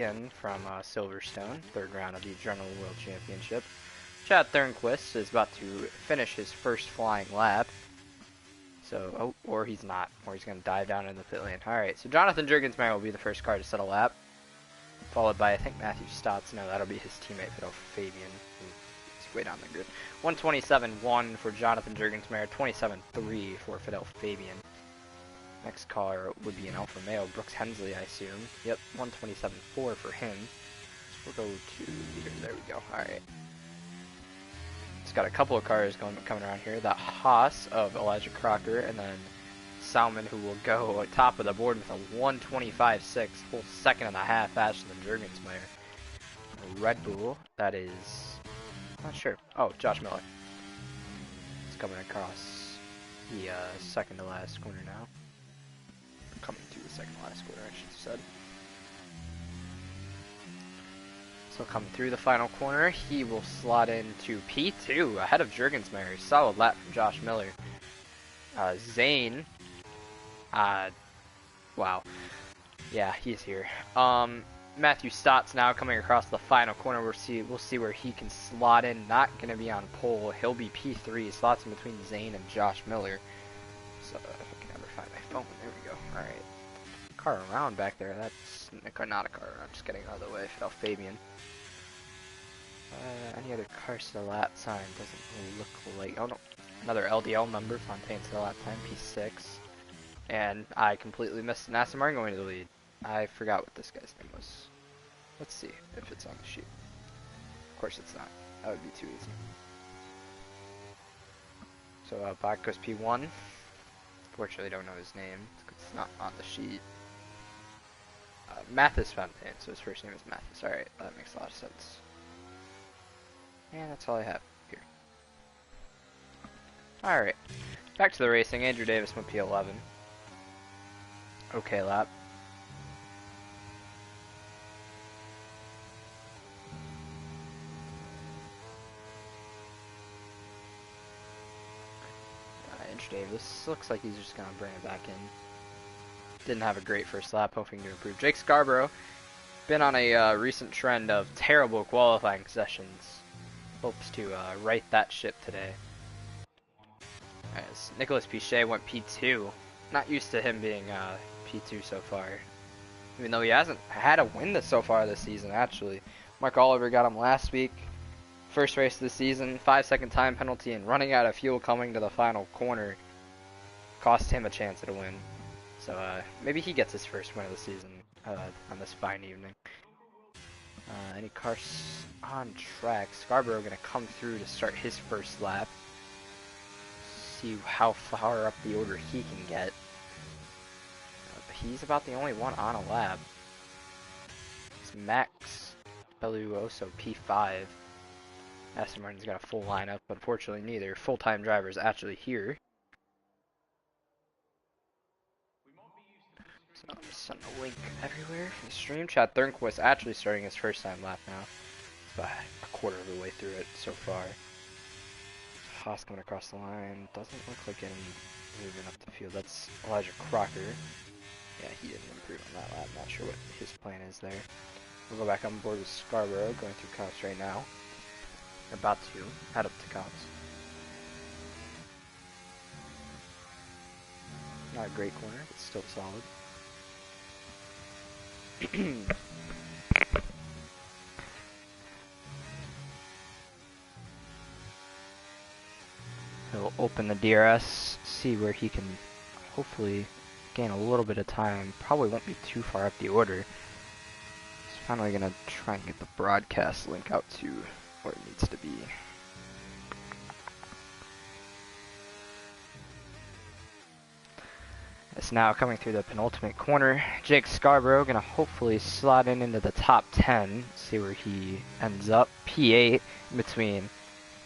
in from Silverstone, third round of the General World Championship. Chad Thornquist is about to finish his first flying lap. So, oh, or he's not, or he's going to dive down into the pit lane. Alright, so Jonathan Jurgensmeyer will be the first car to set a lap, followed by, I think, Matthew Stotts. No, that'll be his teammate, Fidel Fabian. He's way down the grid. 127.1 for Jonathan Jurgensmeyer, 27.3 for Fidel Fabian. Next car would be an Alfa Romeo, Brooks Hensley, I assume. Yep, 127.4 for him. So we'll go to here. There we go. Alright. It's got a couple of cars coming around here. The Haas of Elijah Crocker, and then Salmon, who will go top of the board with a 125.6, full second and a half faster than Jurgensmeyer. A Red Bull, that is, not sure. Oh, Josh Miller. It's coming across the second to last corner now. Coming to the second to last corner, I should have said. So coming through the final corner, he will slot into P2 ahead of Jurgensmeyer. Solid lap from Josh Miller. Zane. Wow. Yeah, he's here. Matthew Stotts now coming across the final corner. We'll see where he can slot in. Not going to be on pole. He'll be P3. Slots in between Zane and Josh Miller. So if I can ever find my phone. There we go. Alright. Car around back there. That's not a car around. Just getting out of the way. Fidel Fabian. Any other cars to the lap time? Doesn't look like. Oh no. Another LDL member. Fontaine to the lap time. P6. And I completely missed NASA Martin going to the lead. I forgot what this guy's name was. Let's see if it's on the sheet. Of course it's not. That would be too easy. So back goes P1. Fortunately don't know his name. It's not on the sheet. Mathis Fontaine. So his first name is Mathis. Alright, that makes a lot of sense. And that's all I have here. Alright. Back to the racing. Andrew Davis went P11. Okay lap. Andrew Davis looks like he's just gonna bring it back in. Didn't have a great first lap, hoping to improve. Jake Scarborough, been on a recent trend of terrible qualifying sessions. Hopes to right that ship today. As Nicholas Pichet went P2. Not used to him being P2 so far. Even though he hasn't had a win so far this season, actually. Mark Oliver got him last week. First race of the season, 5-second time penalty, and running out of fuel coming to the final corner cost him a chance at a win. So maybe he gets his first win of the season on this fine evening. Any cars on track? Scarborough going to come through to start his first lap. See how far up the order he can get. He's about the only one on a lap. It's Max Beluoso P5. Aston Martin's got a full lineup. Unfortunately, neither full-time drivers actually here. So I'm just sending a link everywhere for the stream. Chad Thornquist actually starting his first time lap now. About a quarter of the way through it so far. Haas coming across the line. Doesn't look like any movement up the field. That's Elijah Crocker. Yeah, he didn't improve on that lap. Not sure what his plan is there. We'll go back on board with Scarborough, going through cops right now. We're about to head up to cops. Not a great corner, but still solid. He'll open the DRS, see where he can hopefully gain a little bit of time. Probably won't be too far up the order. He's finally going to try and get the broadcast link out to where it needs to be. It's now coming through the penultimate corner. Jake Scarborough going to hopefully slot in into the top 10. See where he ends up. P8 in between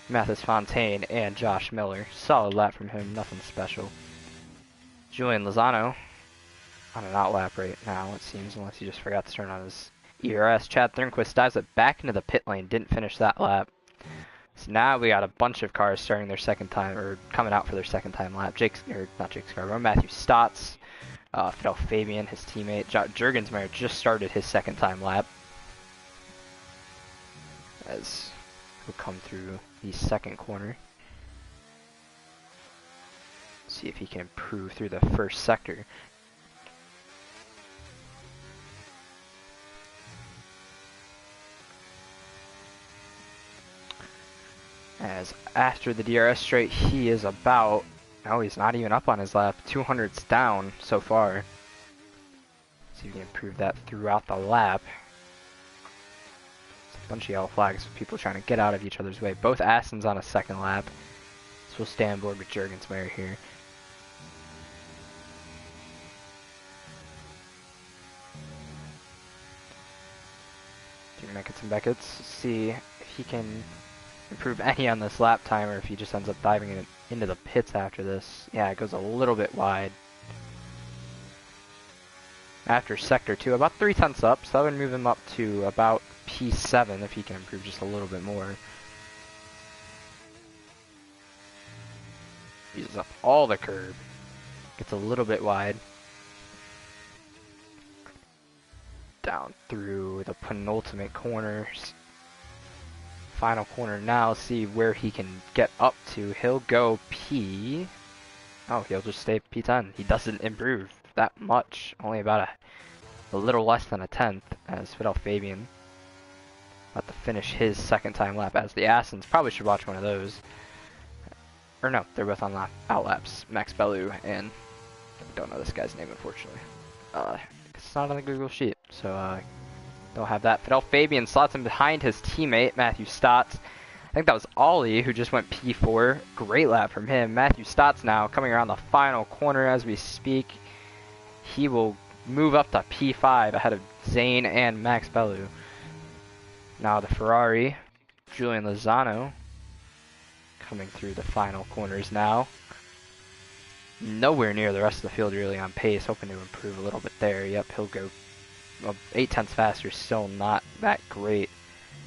Mathis Fontaine and Josh Miller. Solid lap from him, nothing special. Julian Lozano on an outlap right now, it seems, unless he just forgot to turn on his ERS. Chad Thornquist dives it back into the pit lane, didn't finish that lap. So now we got a bunch of cars starting their second time, or coming out for their second time lap. Not Jake Scarborough, Matthew Stotts, Fidel Fabian, his teammate. Jurgensmeyer just started his second time lap. as he'll come through the second corner. See if he can improve through the first sector. As after the DRS straight, he is about, no, he's not even up on his lap, 200s down so far. See if he can improve that throughout the lap. It's a bunch of yellow flags with people trying to get out of each other's way. Both Astons on a second lap. So we'll stay on board with Jurgensmeyer here. Meckets and Beckett's, see if he can improve any on this lap time, or if he just ends up diving into the pits after this. Yeah, it goes a little bit wide. After Sector 2, about 3 tenths up, so that would move him up to about P7 if he can improve just a little bit more. Uses up all the curb. Gets a little bit wide. Down through the penultimate corners. Final corner now, see where he can get up to. He'll go P... Oh, he'll just stay P10. He doesn't improve that much. Only about a little less than a tenth, as Fidel Fabian about to finish his second time lap. As the Astons probably should watch one of those. Or no, they're both on out laps. Max Bellew and... I don't know this guy's name, unfortunately. It's not on the Google sheet, so they'll have that. Fidel Fabian slots him behind his teammate, Matthew Stotts. I think that was Ollie who just went P4. Great lap from him. Matthew Stotts now coming around the final corner as we speak. He will move up to P5 ahead of Zane and Max Bellew. Now the Ferrari, Julian Lozano, coming through the final corners now. Nowhere near the rest of the field really on pace, hoping to improve a little bit there. Yep, he'll go 8 tenths faster, still not that great.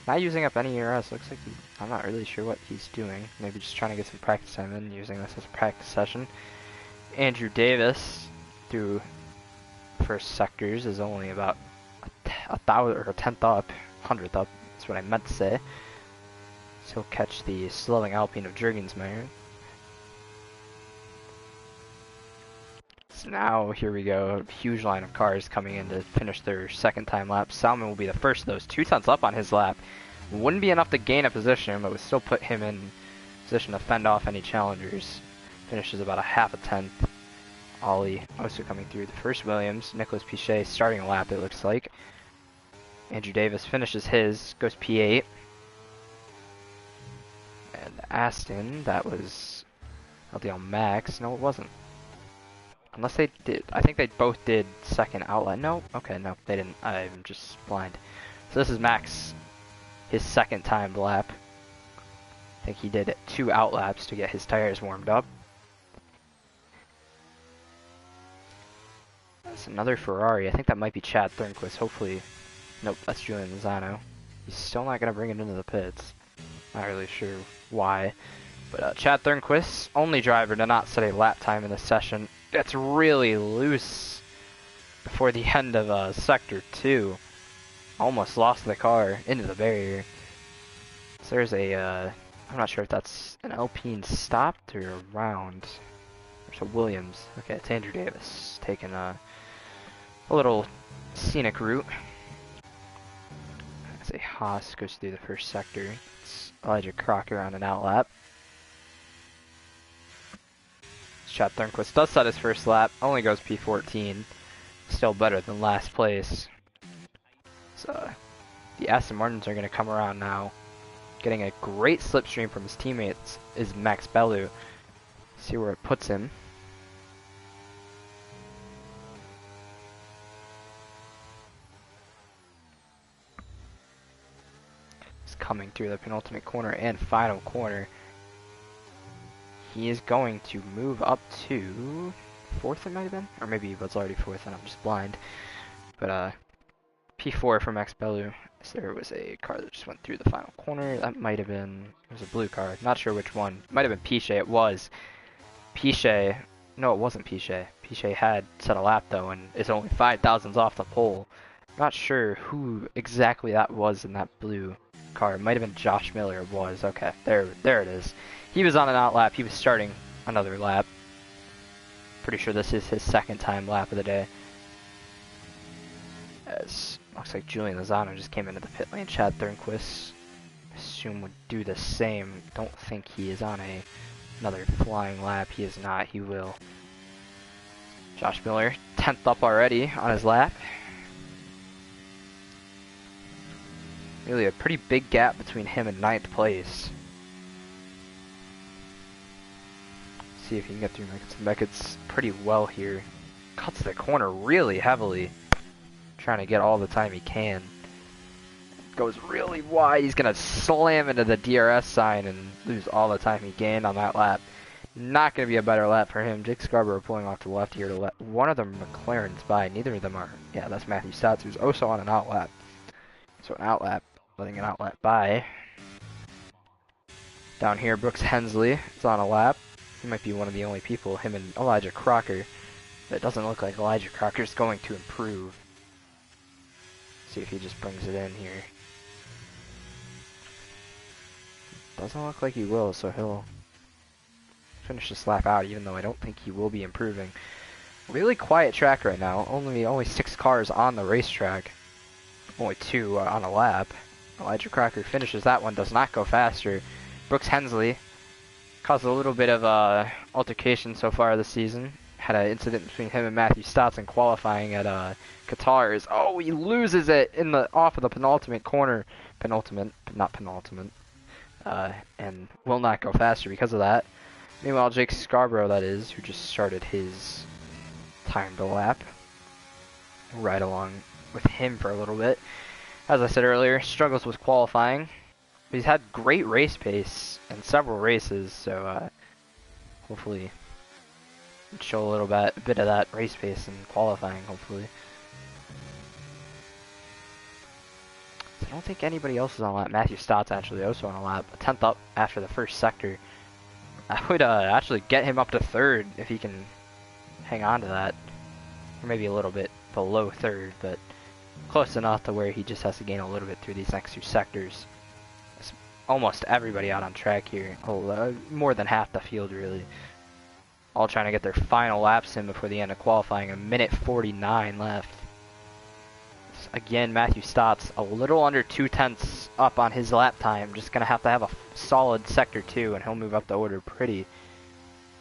Not using up any ERS, looks like I'm not really sure what he's doing. Maybe just trying to get some practice time in, using this as a practice session. Andrew Davis, through first sectors, is only about a thousand or a tenth up, 100th up, that's what I meant to say. So he'll catch the slowing Alpine of Jurgensmeyer. So now, here we go, a huge line of cars coming in to finish their second time lap. Salmon will be the first of those, 2 tenths up on his lap. Wouldn't be enough to gain a position, but would still put him in position to fend off any challengers. Finishes about a half a tenth. Ollie also coming through the first Williams. Nicholas Pichet starting a lap, it looks like. Andrew Davis finishes his, goes P8. And Aston, that was LDL Max. No, it wasn't. Unless they did. I think they both did second outlet. No? Okay, no, they didn't. I'm just blind. So this is Max, his second time lap. I think he did 2 out laps to get his tires warmed up. That's another Ferrari. I think that might be Chad Thornquist. Hopefully. Nope, that's Julian Lozano. He's still not going to bring it into the pits. Not really sure why. But Chad Thornquist, only driver to not set a lap time in this session. Gets really loose before the end of Sector 2. Almost lost the car into the barrier. So there's a, I'm not sure if that's an Alpine stopped or a round. There's a Williams. Okay, it's Andrew Davis taking a little scenic route. As a Haas goes through the first sector. It's Elijah Crocker on an outlap. Chad Thornquist does set his first lap, only goes P14. Still better than last place. So, the Aston Martins are going to come around now. Getting a great slipstream from his teammates is Max Bellew. See where it puts him. He's coming through the penultimate corner and final corner. He is going to move up to 4th, it might have been? Or maybe he was already 4th and I'm just blind. But P4 for Max Bellew. So there was a car that just went through the final corner. That might have been, it was a blue car. Not sure which one. Might have been Pichet. It was. Pichet. No, it wasn't Pichet. Pichet had set a lap though and is only 5 thousandths off the pole. Not sure who exactly that was in that blue car. It might have been Josh Miller. It was. Okay, there it is. He was on an out lap. He was starting another lap. Pretty sure this is his second time lap of the day. As looks like Julian Lozano just came into the pit lane. Chad Thornquist, assume, would do the same. Don't think he is on another flying lap. He is not. He will. Josh Miller, 10th up already on his lap. Really a pretty big gap between him and 9th place. See if he can get through Beckett's pretty well here. Cuts the corner really heavily. Trying to get all the time he can. Goes really wide. He's going to slam into the DRS sign and lose all the time he gained on that lap. Not going to be a better lap for him. Jake Scarborough pulling off to the left here to let one of the McLarens by. Neither of them are. Yeah, that's Matthew Stotts, who's also on an out lap. So an out lap, letting an outlet by. Down here, Brooks Hensley is on a lap. He might be one of the only people, him and Elijah Crocker. But it doesn't look like Elijah Crocker is going to improve. See if he just brings it in here. Doesn't look like he will, so he'll finish this lap out, even though I don't think he will be improving. Really quiet track right now. Only 6 cars on the racetrack. Only 2 on a lap. Elijah Crocker finishes that one, does not go faster. Brooks Hensley caused a little bit of altercation so far this season. Had an incident between him and Matthew Stotts in qualifying at Qatar's. Oh, he loses it in the off of the penultimate corner. Penultimate, not penultimate. And will not go faster because of that. Meanwhile, Jake Scarborough, that is, who just started his timed lap. Right along with him for a little bit. As I said earlier, struggles with qualifying. He's had great race pace in several races, so hopefully show a little bit of that race pace in qualifying, hopefully. So I don't think anybody else is on a lap. Matthew Stott's actually also on a lap. 10th up after the first sector. I would actually get him up to 3rd if he can hang on to that. Or maybe a little bit below 3rd, but close enough to where he just has to gain a little bit through these next 2 sectors. It's almost everybody out on track here. More than half the field, really. All trying to get their final laps in before the end of qualifying. 1:49 left. Again, Matthew Stotts a little under 2/10 up on his lap time. Just going to have a solid sector 2, and he'll move up the order pretty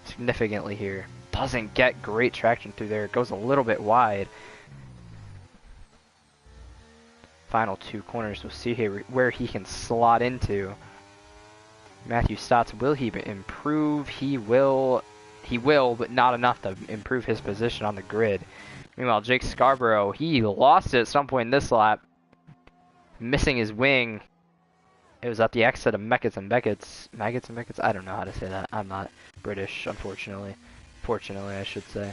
significantly here. Doesn't get great traction through there. It goes a little bit wide. Final 2 corners, we'll see here where he can slot into. Matthew Stotts, will he improve? He will, but not enough to improve his position on the grid. Meanwhile, Jake Scarborough, he lost it at some point in this lap. Missing his wing. It was at the exit of Maggots and Beckett's. Maggots and Beckett's? I don't know how to say that. I'm not British, unfortunately. Fortunately, I should say.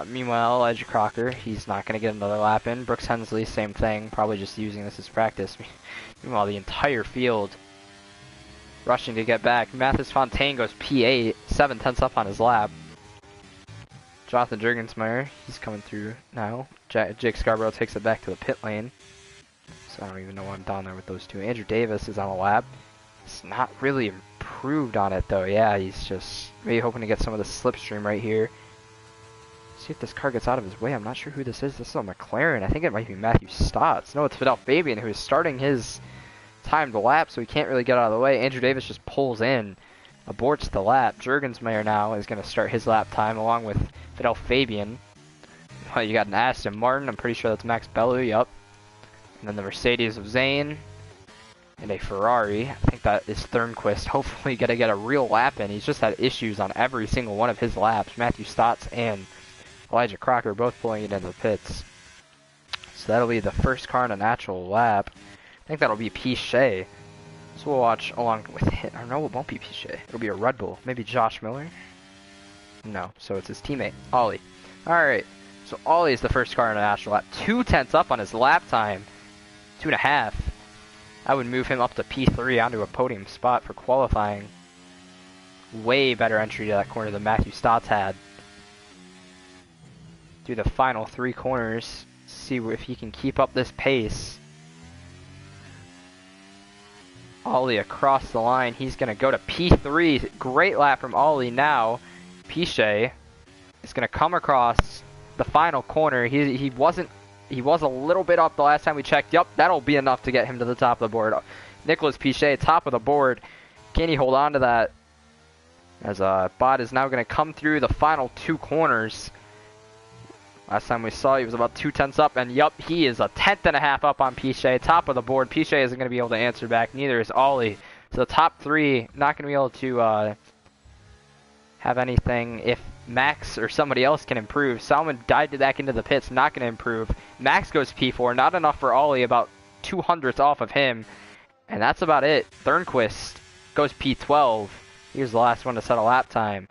Meanwhile, Elijah Crocker, he's not going to get another lap in. Brooks Hensley, same thing. Probably just using this as practice. Meanwhile, the entire field rushing to get back. Mathis Fontaine goes P8, 7/10 up on his lap. Jonathan Jurgensmeyer, he's coming through now. Jake Scarborough takes it back to the pit lane. So I don't even know why I'm down there with those 2. Andrew Davis is on a lap. He's not really improved on it though. Yeah, he's just maybe hoping to get some of the slipstream right here. See if this car gets out of his way. I'm not sure who this is. This is a McLaren. I think it might be Matthew Stotts. No, it's Fidel Fabian, who is starting his timed lap, so he can't really get out of the way. Andrew Davis just pulls in, aborts the lap. Jurgensmeyer now is going to start his lap time along with Fidel Fabian. Well, you got an Aston Martin. I'm pretty sure that's Max Bellu. Yup. And then the Mercedes of Zane. And a Ferrari. I think that is Thornquist. Hopefully going to get a real lap in. He's just had issues on every single one of his laps. Matthew Stotts and Elijah Crocker both pulling it into the pits. So that'll be the first car in a natural lap. I think that'll be Pichet. So we'll watch along with him. Or no, it won't be Pichet. It'll be a Red Bull. Maybe Josh Miller? No, so it's his teammate, Ollie. Alright, so Ollie is the first car in a natural lap. 2/10 up on his lap time. 2.5. I would move him up to P3 onto a podium spot for qualifying. Way better entry to that corner than Matthew Stotts had. Do the final 3 corners. See if he can keep up this pace. Ollie across the line. He's going to go to P3. Great lap from Ollie now. Piche is going to come across the final corner. He was a little bit up the last time we checked. Yup, that'll be enough to get him to the top of the board. Nicholas Piche, top of the board. Can he hold on to that? As Bot is now going to come through the final 2 corners. Last time we saw he was about 2/10 up, and yup, he is a 1/10.5 up on Piche. Top of the board. Piche isn't going to be able to answer back. Neither is Ollie. So the top 3 not going to be able to have anything if Max or somebody else can improve. Salmon dived back into the pits, not going to improve. Max goes P4, not enough for Ollie, about 200ths off of him. And that's about it. Thornquist goes P12. He was the last one to set a lap time.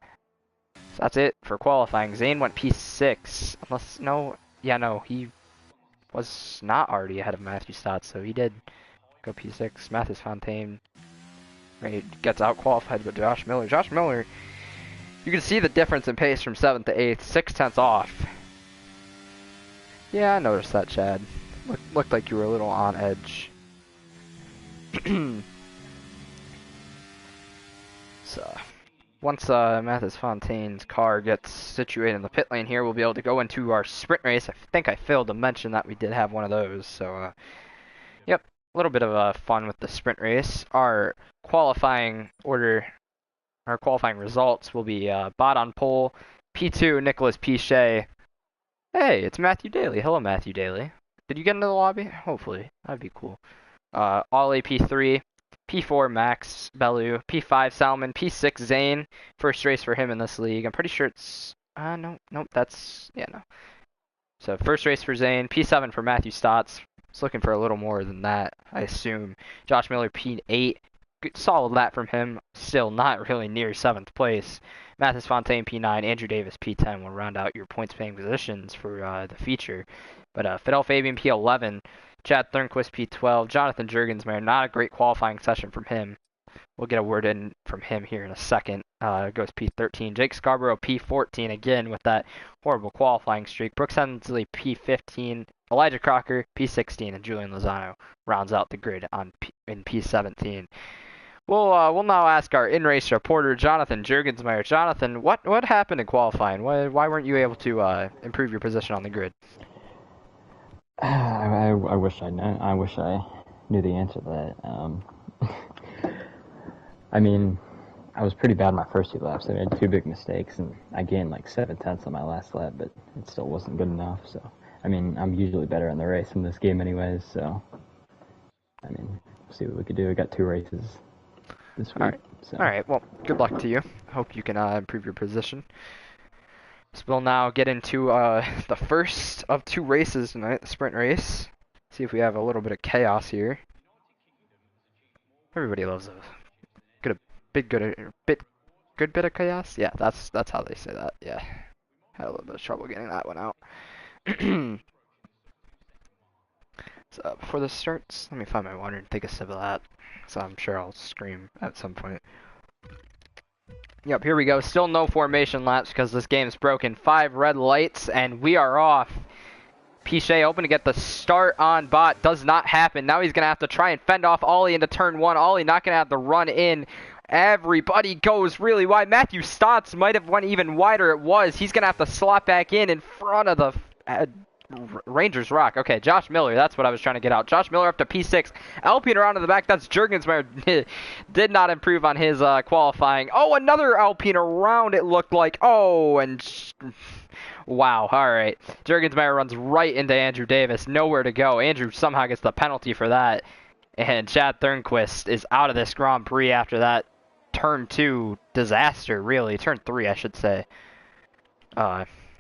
So that's it for qualifying. Zane went P6. Unless, no, yeah, no, he was not already ahead of Matthew Stotts, so he did go P6. Mathis Fontaine gets out qualified by Josh Miller. Josh Miller, you can see the difference in pace from 7th to 8th, 0.6 off. Yeah, I noticed that, Chad. Looked like you were a little on edge. So, once Mathis Fontaine's car gets situated in the pit lane here, we'll be able to go into our sprint race. I think I failed to mention that we did have one of those. So, yep, a little bit of fun with the sprint race. Our qualifying order, our qualifying results will be Bot on pole, P2, Nicholas Piche. Hey, it's Matthew Daly. Hello, Matthew Daly. Did you get into the lobby? Hopefully. That'd be cool. Ollie P3, P4 Max Bellew, P5 Salmon, P6 Zane. First race for him in this league. I'm pretty sure it's nope, that's no. So first race for Zane, P7 for Matthew Stotts. It's looking for a little more than that, I assume. Josh Miller P8. Good, solid lap from him. Still not really near 7th place. Mathis Fontaine P9, Andrew Davis P10 will round out your points paying positions for the feature. But Fidel Fabian P11. Chad Thornquist P12, Jonathan Jurgensmeyer, not a great qualifying session from him. We'll get a word in from him here in a second. Goes P13. Jake Scarborough P14 again with that horrible qualifying streak. Brooks Hensley P15, Elijah Crocker P16, and Julian Lozano rounds out the grid in P17. We'll now ask our in-race reporter, Jonathan Jurgensmeyer. Jonathan, what happened in qualifying? Why weren't you able to improve your position on the grid? I wish I knew the answer to that. I mean, I was pretty bad my first 2 laps. I made 2 big mistakes, and I gained like 7/10 on my last lap, but it still wasn't good enough. So, I mean, I'm usually better in the race in this game anyways. So, I mean, we'll see what we could do. We got 2 races this week. All right. Well, good luck to you. Hope you can improve your position. So we'll now get into the first of 2 races tonight, the sprint race. See if we have a little bit of chaos here. Everybody loves a good bit of chaos. Yeah, that's how they say that. Yeah, had a little bit of trouble getting that one out. So before this starts, let me find my water and take a sip of that. So I'm sure I'll scream at some point. Yep, here we go. Still no formation laps because this game's broken. 5 red lights, and we are off. Piche open to get the start on Bot. Does not happen. Now he's going to have to try and fend off Ollie into turn 1. Ollie not going to have to run in. Everybody goes really wide. Matthew Stotts might have went even wider. It was. He's going to have to slot back in front of the Rangers Rock. Okay, Josh Miller. That's what I was trying to get out. Josh Miller up to P6. Alpine around to the back. That's Jurgensmeyer. Did not improve on his qualifying. Oh, another Alpine around it looked like. Oh, and wow. All right. Jurgensmeyer runs right into Andrew Davis. Nowhere to go. Andrew somehow gets the penalty for that. And Chad Thornquist is out of this Grand Prix after that turn 2 disaster, really. Turn 3, I should say.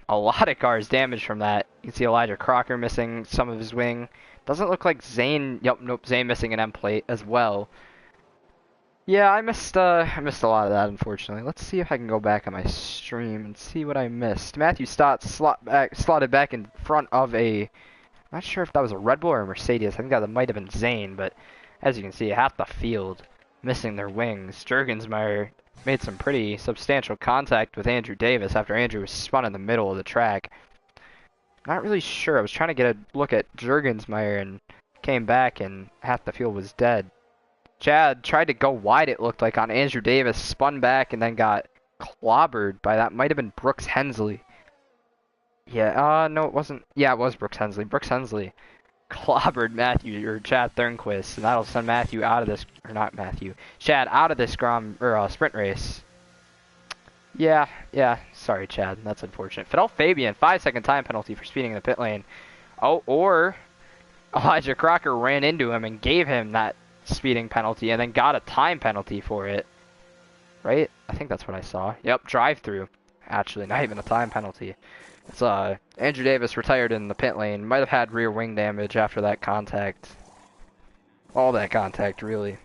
A lot of cars damaged from that. You can see Elijah Crocker missing some of his wing. Doesn't look like Zane. Yep, nope. Zane missing an M plate as well. Yeah, I missed a lot of that, unfortunately. Let's see if I can go back on my stream and see what I missed. Matthew Stotts slotted back in front of I'm not sure if that was a Red Bull or a Mercedes. I think that might have been Zane, but as you can see, half the field missing their wings. Jurgensmeyer made some pretty substantial contact with Andrew Davis after Andrew was spun in the middle of the track. Not really sure. I was trying to get a look at Jurgensmeyer and came back and half the field was dead. Chad tried to go wide, it looked like, on Andrew Davis, spun back, and then got clobbered by that. Might have been Brooks Hensley. Yeah, no, it wasn't. Yeah, it was Brooks Hensley. Brooks Hensley clobbered Matthew, or Chad Thornquist, and that'll send Matthew out of this, or not Matthew, Chad out of this sprint race. Yeah, sorry, Chad, that's unfortunate. Fidel Fabian, 5-second time penalty for speeding in the pit lane. Oh, or Elijah Crocker ran into him and gave him that speeding penalty and then got a time penalty for it. Right? I think that's what I saw. Yep, drive-through. Actually, not even a time penalty. It's Andrew Davis retired in the pit lane. Might have had rear wing damage after that contact. All that contact, really.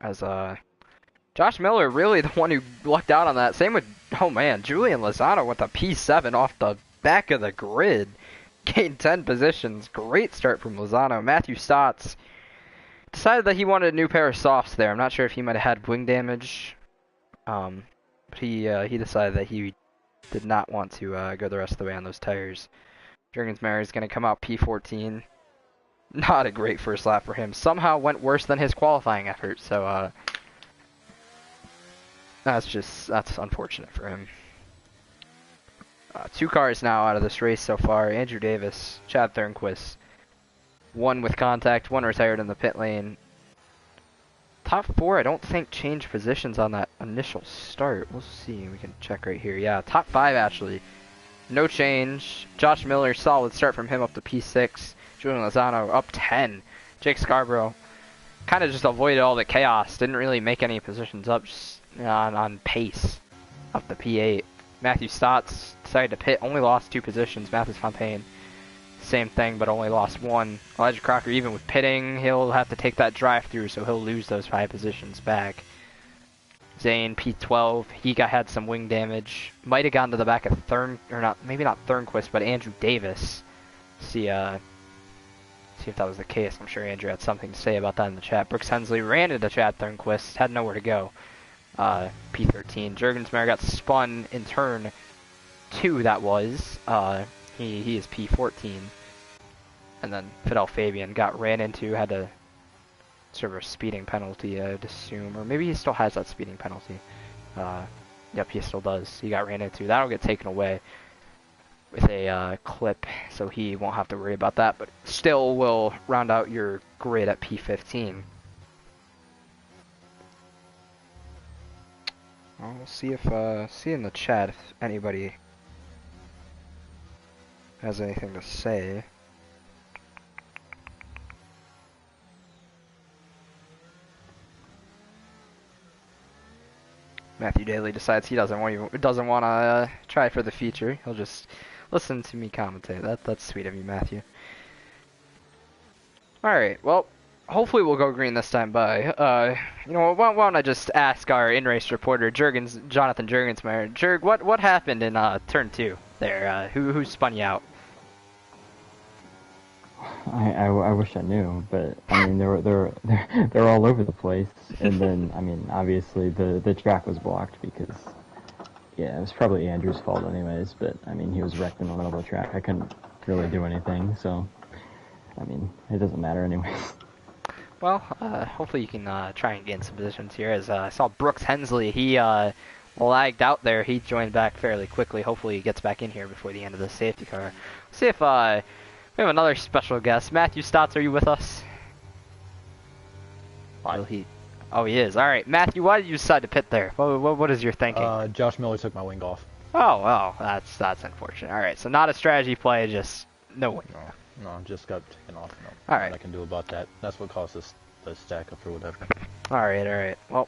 As Josh Miller really the one who lucked out on that. Same with, oh man, Julian Lozano with a P7 off the back of the grid. Gained 10 positions. Great start from Lozano. Matthew Stotts decided that he wanted a new pair of softs there. I'm not sure if he might have had wing damage. But he decided that he did not want to go the rest of the way on those tires. Jurgensmeyer is going to come out P14. Not a great first lap for him. Somehow went worse than his qualifying effort. So that's unfortunate for him. 2 cars now out of this race so far. Andrew Davis, Chad Thornquist. 1 with contact, 1 retired in the pit lane. Top 4, I don't think, changed positions on that initial start. We'll see. We can check right here. Yeah, top 5 actually. No change. Josh Miller, solid start from him up to P6. Julian Lozano up 10. Jake Scarborough kind of just avoided all the chaos. Didn't really make any positions up, just on pace up to P8. Matthew Stotts decided to pit, only lost 2 positions. Mathis Fontaine, same thing, but only lost 1. Elijah Crocker, even with pitting, he'll have to take that drive-through, so he'll lose those 5 positions back. Zane, P12, he had some wing damage. Might have gone to the back of maybe not Thornquist, but Andrew Davis. See if that was the case. I'm sure Andrew had something to say about that in the chat. Brooks Hensley ran into Chad Thornquist, had nowhere to go. P13. Jurgensmeyer got spun in turn 2, that was. He is P14. And then Fidel Fabian got ran into, had to serve a speeding penalty, I'd assume. Or maybe he still has that speeding penalty. Yep, he still does. He got ran into. That'll get taken away with a clip, so he won't have to worry about that. But still will round out your grid at P15. Well, we'll see if see in the chat if anybody has anything to say. Matthew Daly decides he doesn't want to try for the future. He'll just listen to me commentate. That's sweet of you, Matthew. All right, well. Hopefully we'll go green this time by. You know, why don't I just ask our in-race reporter, Jonathan Jurgensmeyer. Jurg, what happened in turn 2 there? Who spun you out? I wish I knew, but I mean they're all over the place, and then I mean obviously the track was blocked because it was probably Andrew's fault anyways. But I mean he was wrecked in the middle of the track. I couldn't really do anything, so I mean it doesn't matter anyways. Well, hopefully you can try and gain some positions here. As I saw Brooks Hensley, he lagged out there. He joined back fairly quickly. Hopefully he gets back in here before the end of the safety car. Let's see if we have another special guest. Matthew Stotts, are you with us? Hi. Oh, he is. All right, Matthew, why did you decide to pit there? What is your thinking? Josh Miller took my wing off. Oh, well, that's unfortunate. All right, so not a strategy play, just no wing. No, just got taken off. No. All right. What I can do about that. That's what caused this the stack up or whatever. All right. Well,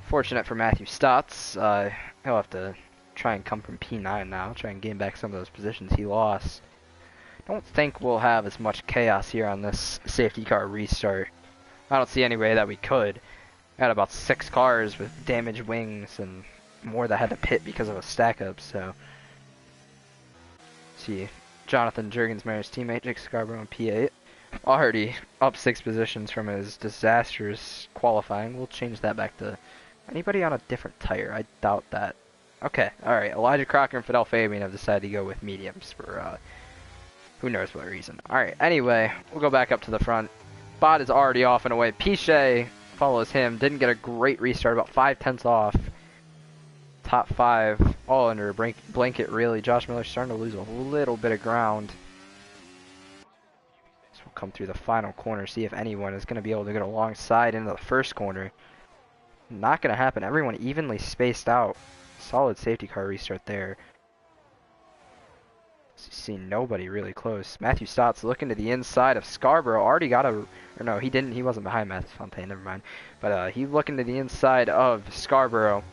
fortunate for Matthew Stotts. He'll have to try and come from P9 now, try and gain back some of those positions he lost. Don't think we'll have as much chaos here on this safety car restart. I don't see any way that we could. Got about 6 cars with damaged wings and more that had to pit because of a stack up, so. See, Jonathan Jurgensmeyer's teammate, Jake Scarborough, in P8. Already up 6 positions from his disastrous qualifying. We'll change that back to anybody on a different tire. I doubt that. Okay, alright. Elijah Crocker and Fidel Fabian have decided to go with mediums for who knows what reason. Alright, anyway, we'll go back up to the front. Bot is already off and away. Piche follows him. Didn't get a great restart. About 5/10 off. Top 5. All under a blanket, really. Josh Miller's starting to lose a little bit of ground. So we'll come through the final corner. See if anyone is going to be able to get alongside into the first corner. Not going to happen. Everyone evenly spaced out. Solid safety car restart there. See nobody really close. Matthew Stotts looking to the inside of Scarborough. Already got a... Or no, he didn't. He wasn't behind Matthew Fontaine. Never mind. But he looking to the inside of Scarborough.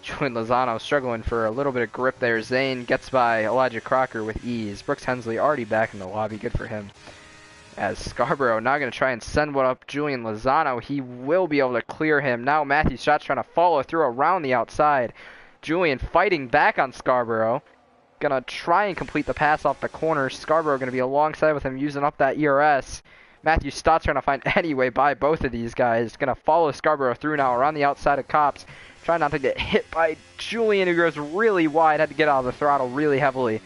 Julian Lozano struggling for a little bit of grip there. Zane gets by Elijah Crocker with ease. Brooks Hensley already back in the lobby. Good for him. As Scarborough now going to try and send one up Julian Lozano. He will be able to clear him. Now Matthew Stotts trying to follow through around the outside. Julian fighting back on Scarborough. Gonna try and complete the pass off the corner. Scarborough gonna be alongside with him using up that ERS. Matthew Stotts trying to find any way by both of these guys. Gonna follow Scarborough through now around the outside of Cops. Trying not to get hit by Julian, who goes really wide. Had to get out of the throttle really heavily.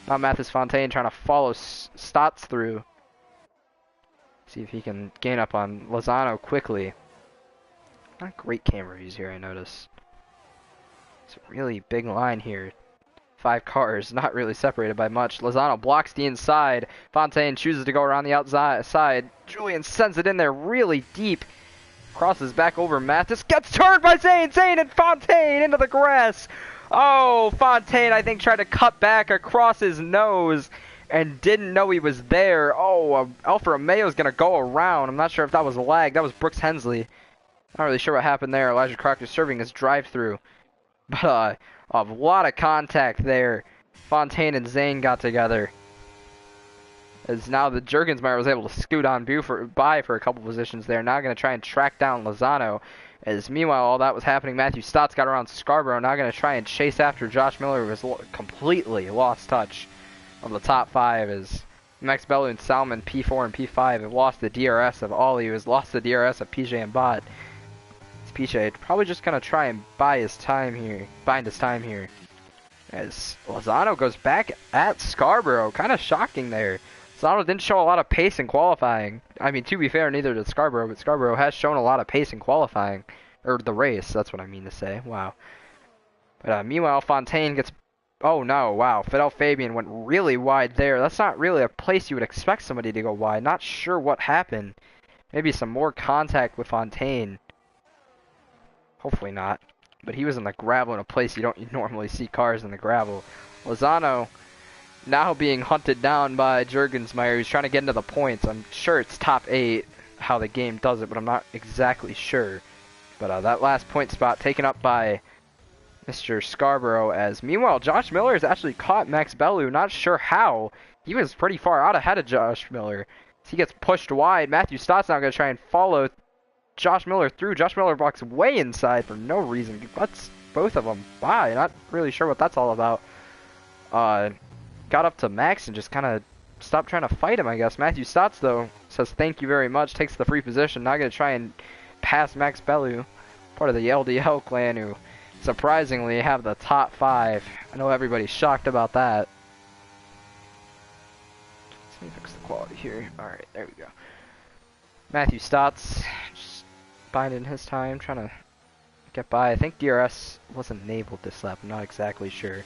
Now Mathis Fontaine trying to follow Stotts through. See if he can gain up on Lozano quickly. Not great camera views here, I notice. It's a really big line here. 5 cars, not really separated by much. Lozano blocks the inside. Fontaine chooses to go around the outside. Julian sends it in there really deep. Crosses back over Mathis. Gets turned by Zane. Zane and Fontaine into the grass. Oh, Fontaine, I think, tried to cut back across his nose and didn't know he was there. Oh, Alfa Romeo's going to go around. I'm not sure if that was a lag. That was Brooks Hensley. Not really sure what happened there. Elijah Crocker serving his drive-through. But, a lot of contact there. Fontaine and Zane got together. As now the Jurgensmeyer was able to scoot on by for a couple positions there. Now going to try and track down Lozano. As meanwhile all that was happening, Matthew Stotts got around Scarborough. Now going to try and chase after Josh Miller, who has completely lost touch of the top 5. As Max Bellu and Salmon P4 and P5 have lost the DRS of Ollie, who has lost the DRS of PJ and Bot. PJ probably just gonna try and bind his time here. As Lozano goes back at Scarborough, kind of shocking there. Lozano didn't show a lot of pace in qualifying. I mean, to be fair, neither did Scarborough, but Scarborough has shown a lot of pace in qualifying, or the race. That's what I mean to say. Wow. But meanwhile, Fontaine gets. Oh no! Wow, Fidel Fabian went really wide there. That's not really a place you would expect somebody to go wide. Not sure what happened. Maybe some more contact with Fontaine. Hopefully not. But he was in the gravel in a place you don't normally see cars in the gravel. Lozano now being hunted down by Jurgensmeyer, who's trying to get into the points. I'm sure it's top 8 how the game does it, but I'm not exactly sure. But that last point spot taken up by Mr. Scarborough. As meanwhile, Josh Miller has actually caught Max Bellu. Not sure how. He was pretty far out ahead of Josh Miller. So he gets pushed wide. Matthew Stott's now going to try and follow Josh Miller through. Josh Miller walks way inside for no reason. Lets both of them by. Not really sure what that's all about. Got up to Max and just kind of stopped trying to fight him, I guess. Matthew Stotts, though, says thank you very much. Takes the free position. Now going to try and pass Max Bellu, part of the LDL clan, who surprisingly have the top 5. I know everybody's shocked about that. Let me fix the quality here. Alright, there we go. Matthew Stotts just binding his time, trying to get by. I think DRS wasn't enabled this lap. I'm not exactly sure.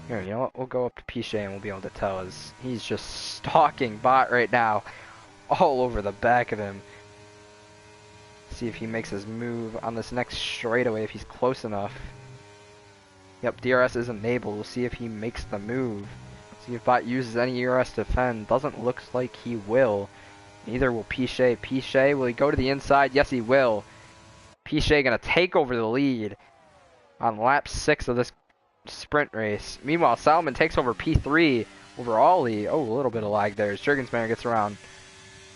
Here, you know what? We'll go up to Piche and we'll be able to tell, as he's just stalking Bot right now, all over the back of him. See if he makes his move on this next straightaway, if he's close enough. Yep, DRS is enabled. We'll see if he makes the move. See if Bot uses any ERS to defend. Doesn't look like he will. Neither will Piche. Piche, will he go to the inside? Yes, he will. Piche gonna take over the lead on lap 6 of this sprint race. Meanwhile, Salmon takes over P3 over Ollie. Oh, a little bit of lag there as Jurgensmeyer gets around.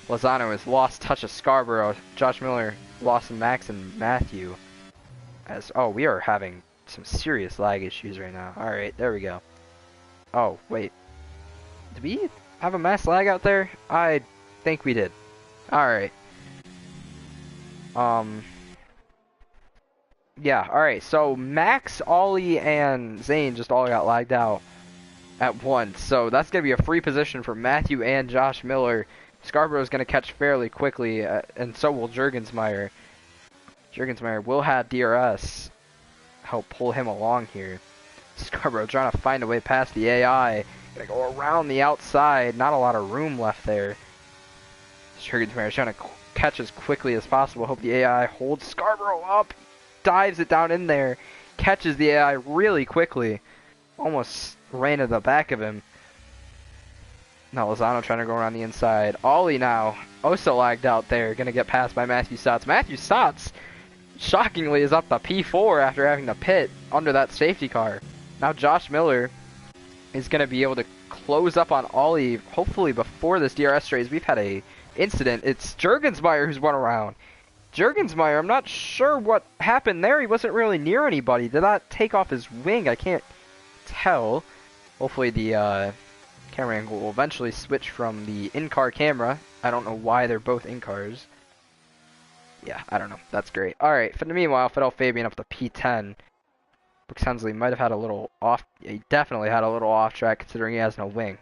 Lozano has lost touch of Scarborough. Josh Miller lost Max and Matthew. Oh, we are having some serious lag issues right now. Alright, there we go. Oh, wait. Did we have a mass lag out there? I think we did. Alright. Yeah, alright. So Max, Ollie, and Zane just all got lagged out at once. So that's going to be a free position for Matthew and Josh Miller Scarborough's going to catch fairly quickly, and so will Juergensmeyer. Juergensmeyer will have DRS help pull him along here. Scarborough trying to find a way past the AI. Gonna go around the outside. Not a lot of room left there. Juergensmeyer trying to catch as quickly as possible. Hope the AI holds Scarborough up. Dives it down in there. Catches the AI really quickly. Almost ran to the back of him. Now Lozano trying to go around the inside. Ollie now also lagged out there. Gonna get passed by Matthew Stotts. Matthew Stotts, shockingly, is up to P4 after having to pit under that safety car. Now Josh Miller is gonna be able to close up on Ollie, hopefully before this DRS race. We've had a incident. It's Juergensmeyer who's went around. Juergensmeyer, I'm not sure what happened there. He wasn't really near anybody. Did that take off his wing? I can't tell. Hopefully the camera angle will eventually switch from the in-car camera. I don't know why they're both in-cars. Yeah, I don't know. That's great. Alright, for the meanwhile, Fidel Fabian up to P10. Brooks Hensley might have had a little off. He definitely had a little off track considering he has no wing.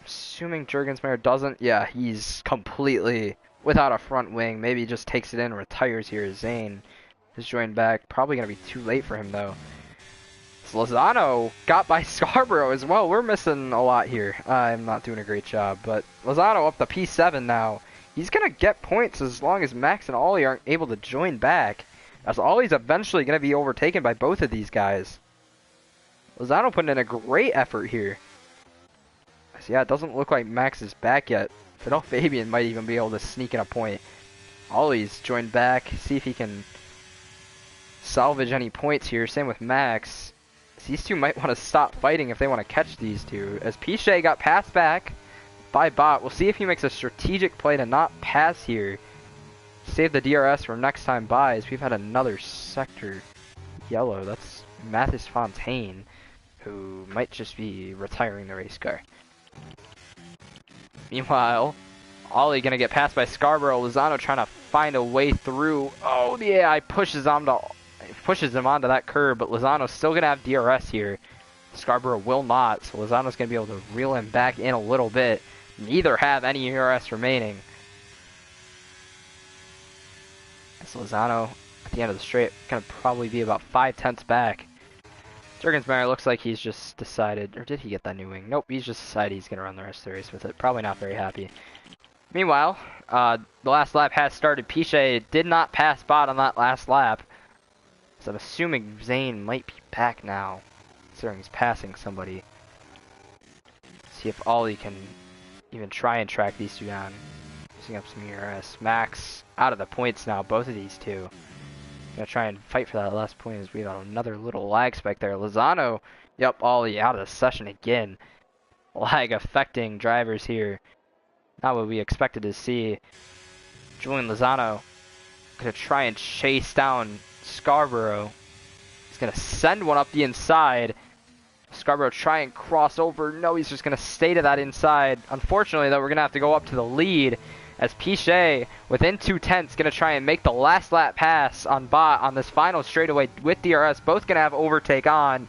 Assuming Juergensmeyer doesn't. Yeah, he's completely without a front wing. Maybe he just takes it in and retires here. Zane has joined back. Probably going to be too late for him though. So Lozano got by Scarborough as well. We're missing a lot here. I'm not doing a great job. But Lozano up to P7 now. He's going to get points as long as Max and Ollie aren't able to join back. As Ollie's eventually going to be overtaken by both of these guys. Lozano putting in a great effort here. So yeah, it doesn't look like Max is back yet. Fidel Fabian might even be able to sneak in a point. Ollie's joined back. See if he can salvage any points here. Same with Max. These two might want to stop fighting if they want to catch these two. As Piche got passed back by Bot. We'll see if he makes a strategic play to not pass here. Save the DRS for next time buys. We've had another sector yellow. That's Mathis Fontaine, who might just be retiring the race car. Meanwhile, Ollie gonna get passed by Scarborough. Lozano trying to find a way through. Oh, the AI pushes him onto that curb, but Lozano's still gonna have DRS here. Scarborough will not, so Lozano's gonna be able to reel him back in a little bit. Neither have any DRS remaining. So Lozano at the end of the straight gonna probably be about 5/10 back. Juergensmeyer looks like he's just decided, or did he get that new wing? Nope, he's just decided he's going to run the rest of the race with it. Probably not very happy. Meanwhile, the last lap has started. Piche did not pass Bot on that last lap. So I'm assuming Zane might be back now, considering he's passing somebody. See if Ollie can even try and track these two down. Using up some ERS. Max out of the points now, both of these two. Gonna try and fight for that last point as we have another little lag spike there. Lozano, yep, Ollie out of the session again. Lag affecting drivers here. Not what we expected to see. Julian Lozano gonna try and chase down Scarborough. He's gonna send one up the inside. Scarborough try and cross over. No, he's just gonna stay to that inside. Unfortunately though, we're gonna have to go up to the lead. As Piche, within 2/10, going to try and make the last lap pass on Bot on this final straightaway with DRS. Both going to have overtake on.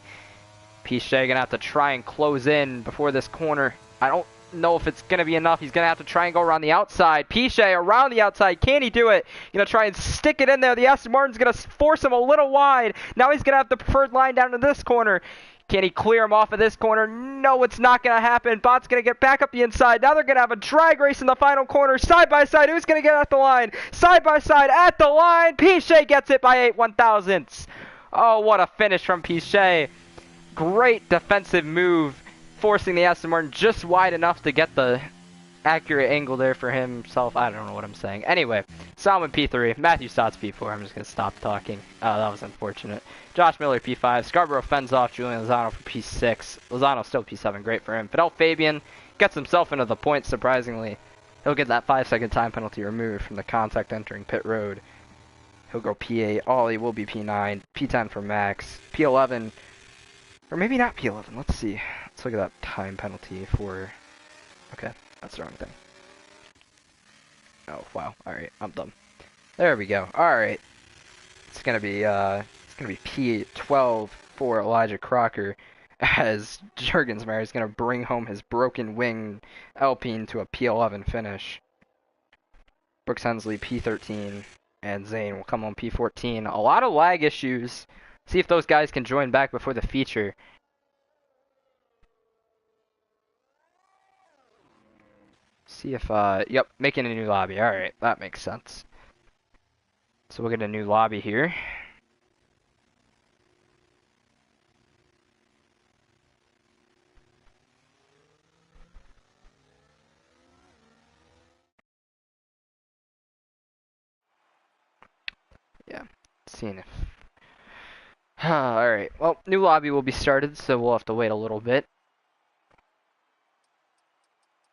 Piche going to have to try and close in before this corner. I don't know if it's going to be enough. He's going to have to try and go around the outside. Piche around the outside. Can he do it? Going to try and stick it in there. The Aston Martin's going to force him a little wide. Now he's going to have the preferred line down to this corner. Can he clear him off of this corner? No, it's not going to happen. Bot's going to get back up the inside. Now they're going to have a drag race in the final corner. Side by side. Who's going to get at the line? Side by side at the line. Piche gets it by 8/1000ths. Oh, what a finish from Piche. Great defensive move, forcing the Aston Martin just wide enough to get the accurate angle there for himself. I don't know what I'm saying. Anyway, Salmon P3, Matthew Stotts P4. I'm just going to stop talking. That was unfortunate. Josh Miller P5, Scarborough fends off Julian Lozano for P6. Lozano still P7, great for him. Fidel Fabian gets himself into the points, surprisingly. He'll get that 5-second time penalty removed from the contact entering pit road. He'll go P8, Ollie will be P9, P10 for Max, P11, or maybe not P11, let's see. Let's look at that time penalty for, okay, that's the wrong thing. Oh, wow, alright, I'm dumb. There we go, alright. It's gonna be P12 for Elijah Crocker. as Jurgensmeyer is going to bring home his broken wing Alpine to a P11 finish. Brooks Hensley P13 and Zane will come on P14. A lot of lag issues. See if those guys can join back before the feature. See if, yep, making a new lobby. Alright, that makes sense. So we'll get a new lobby here. Yeah, seeing if... Alright, well, new lobby will be started, so we'll have to wait a little bit.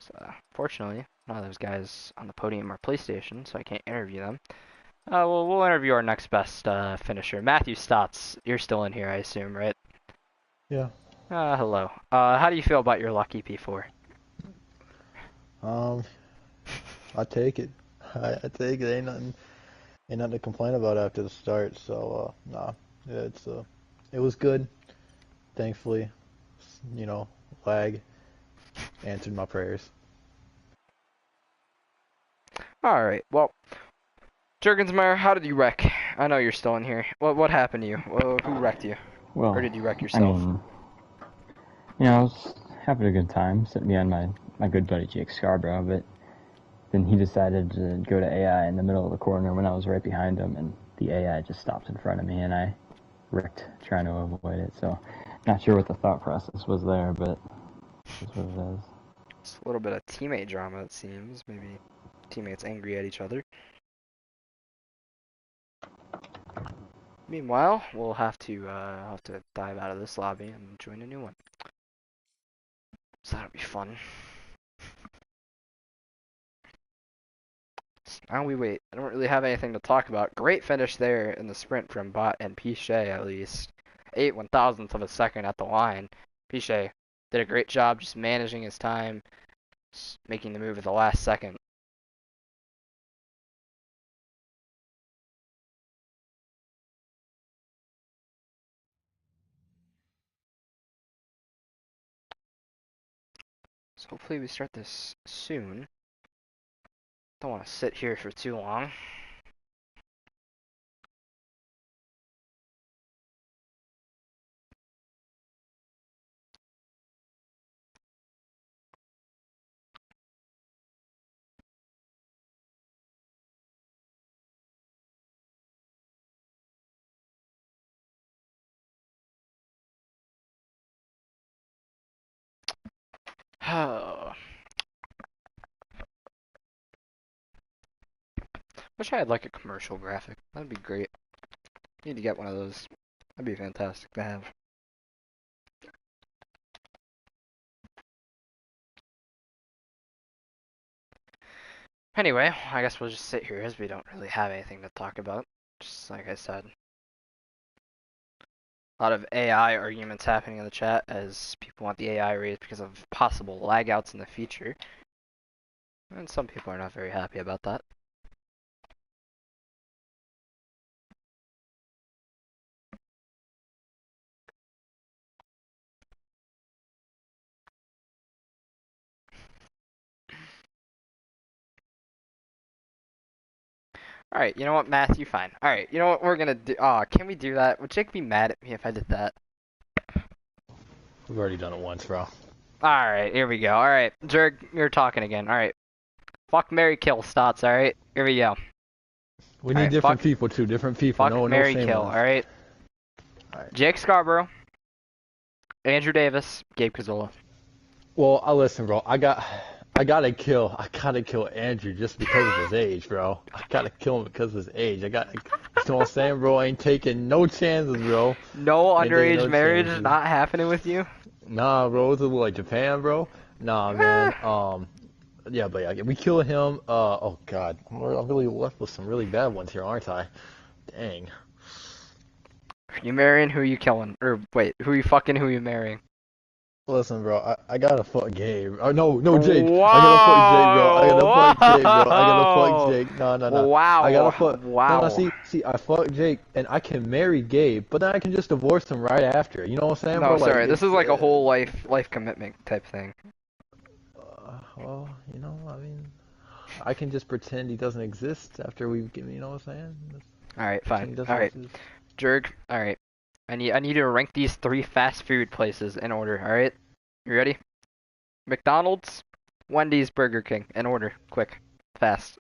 So, fortunately, none of those guys on the podium are PlayStation, so I can't interview them. We'll interview our next best finisher. Matthew Stotts, you're still in here, I assume, right? Yeah. Hello. How do you feel about your lucky P4? I take it. I take it. Ain't nothing to complain about after the start. So, nah, yeah, it was good. Thankfully, lag answered my prayers. Alright, well, Jurgensmeyer, how did you wreck? I know you're still in here. What happened to you? Who wrecked you? Well, Or did you wreck I yourself? mean, I was having a good time sitting behind my good buddy Jake Scarborough, but then he decided to go to AI in the middle of the corner when I was right behind him, and the AI just stopped in front of me, and I wrecked trying to avoid it. So, not sure what the thought process was there, but that's what it is. It's a little bit of teammate drama, it seems. Maybe teammates angry at each other. Meanwhile, we'll have to dive out of this lobby and join a new one. So that'll be fun. Now we wait. I don't really have anything to talk about. Great finish there in the sprint from Bot and Pichet, at least. 8/1000th of a second at the line. Pichet did a great job just managing his time, making the move at the last second. So hopefully we start this soon. Don't want to sit here for too long. Wish I had like a commercial graphic. That'd be great. Need to get one of those. That'd be fantastic to have. Anyway, I guess we'll just sit here as we don't really have anything to talk about. Just like I said. A lot of AI arguments happening in the chat as people want the AI raised because of possible lag outs in the future. And some people are not very happy about that. Alright, you know what, Matthew? Fine. Alright, you know what we're gonna do? Can we do that? Would Jake be mad at me if I did that? We've already done it once, bro. Alright, here we go. Alright, Jerg, you're talking again. Alright. Fuck, marry, kill, Stotts, alright? Here we go. We need Alright, different fuck- people too. Different people. Fuck, No marry, shame kill, on us. alright? Alright. Jake Scarborough, Andrew Davis, Gabe Cazola. Well, I listen, bro. I gotta kill Andrew just because of his age, bro. I gotta kill him because of his age. You know what I'm saying, bro? I ain't taking no chances, bro. No Ain't taking underage no marriage chances. not happening with you? Nah, bro. It's like Japan, bro. Nah, man. Yeah, but yeah, we kill him. Oh God, I'm really left with some really bad ones here, aren't I? Dang. You marrying, who you killing? Or wait, who you fucking, who you marrying? Listen, bro, I gotta fuck Gabe. Oh, no, Jake. I gotta fuck Jake, bro. I gotta fuck fuck Jake, bro. I gotta fuck Jake. No, no, no. Wow. I gotta fuck. Wow. No, no, see, I fuck Jake, and I can marry Gabe, but then I can just divorce him right after. You know what I'm saying, No, bro? sorry. Like, This is like a whole life commitment type thing. Well, you know, I mean, I can just pretend he doesn't exist after we get, you know what I'm saying? All right, Pretend he fine. doesn't All right, exist. Jerg. All right. I need to rank these 3 fast food places in order. All right. You ready? McDonald's, Wendy's, Burger King, in order. Quick, fast.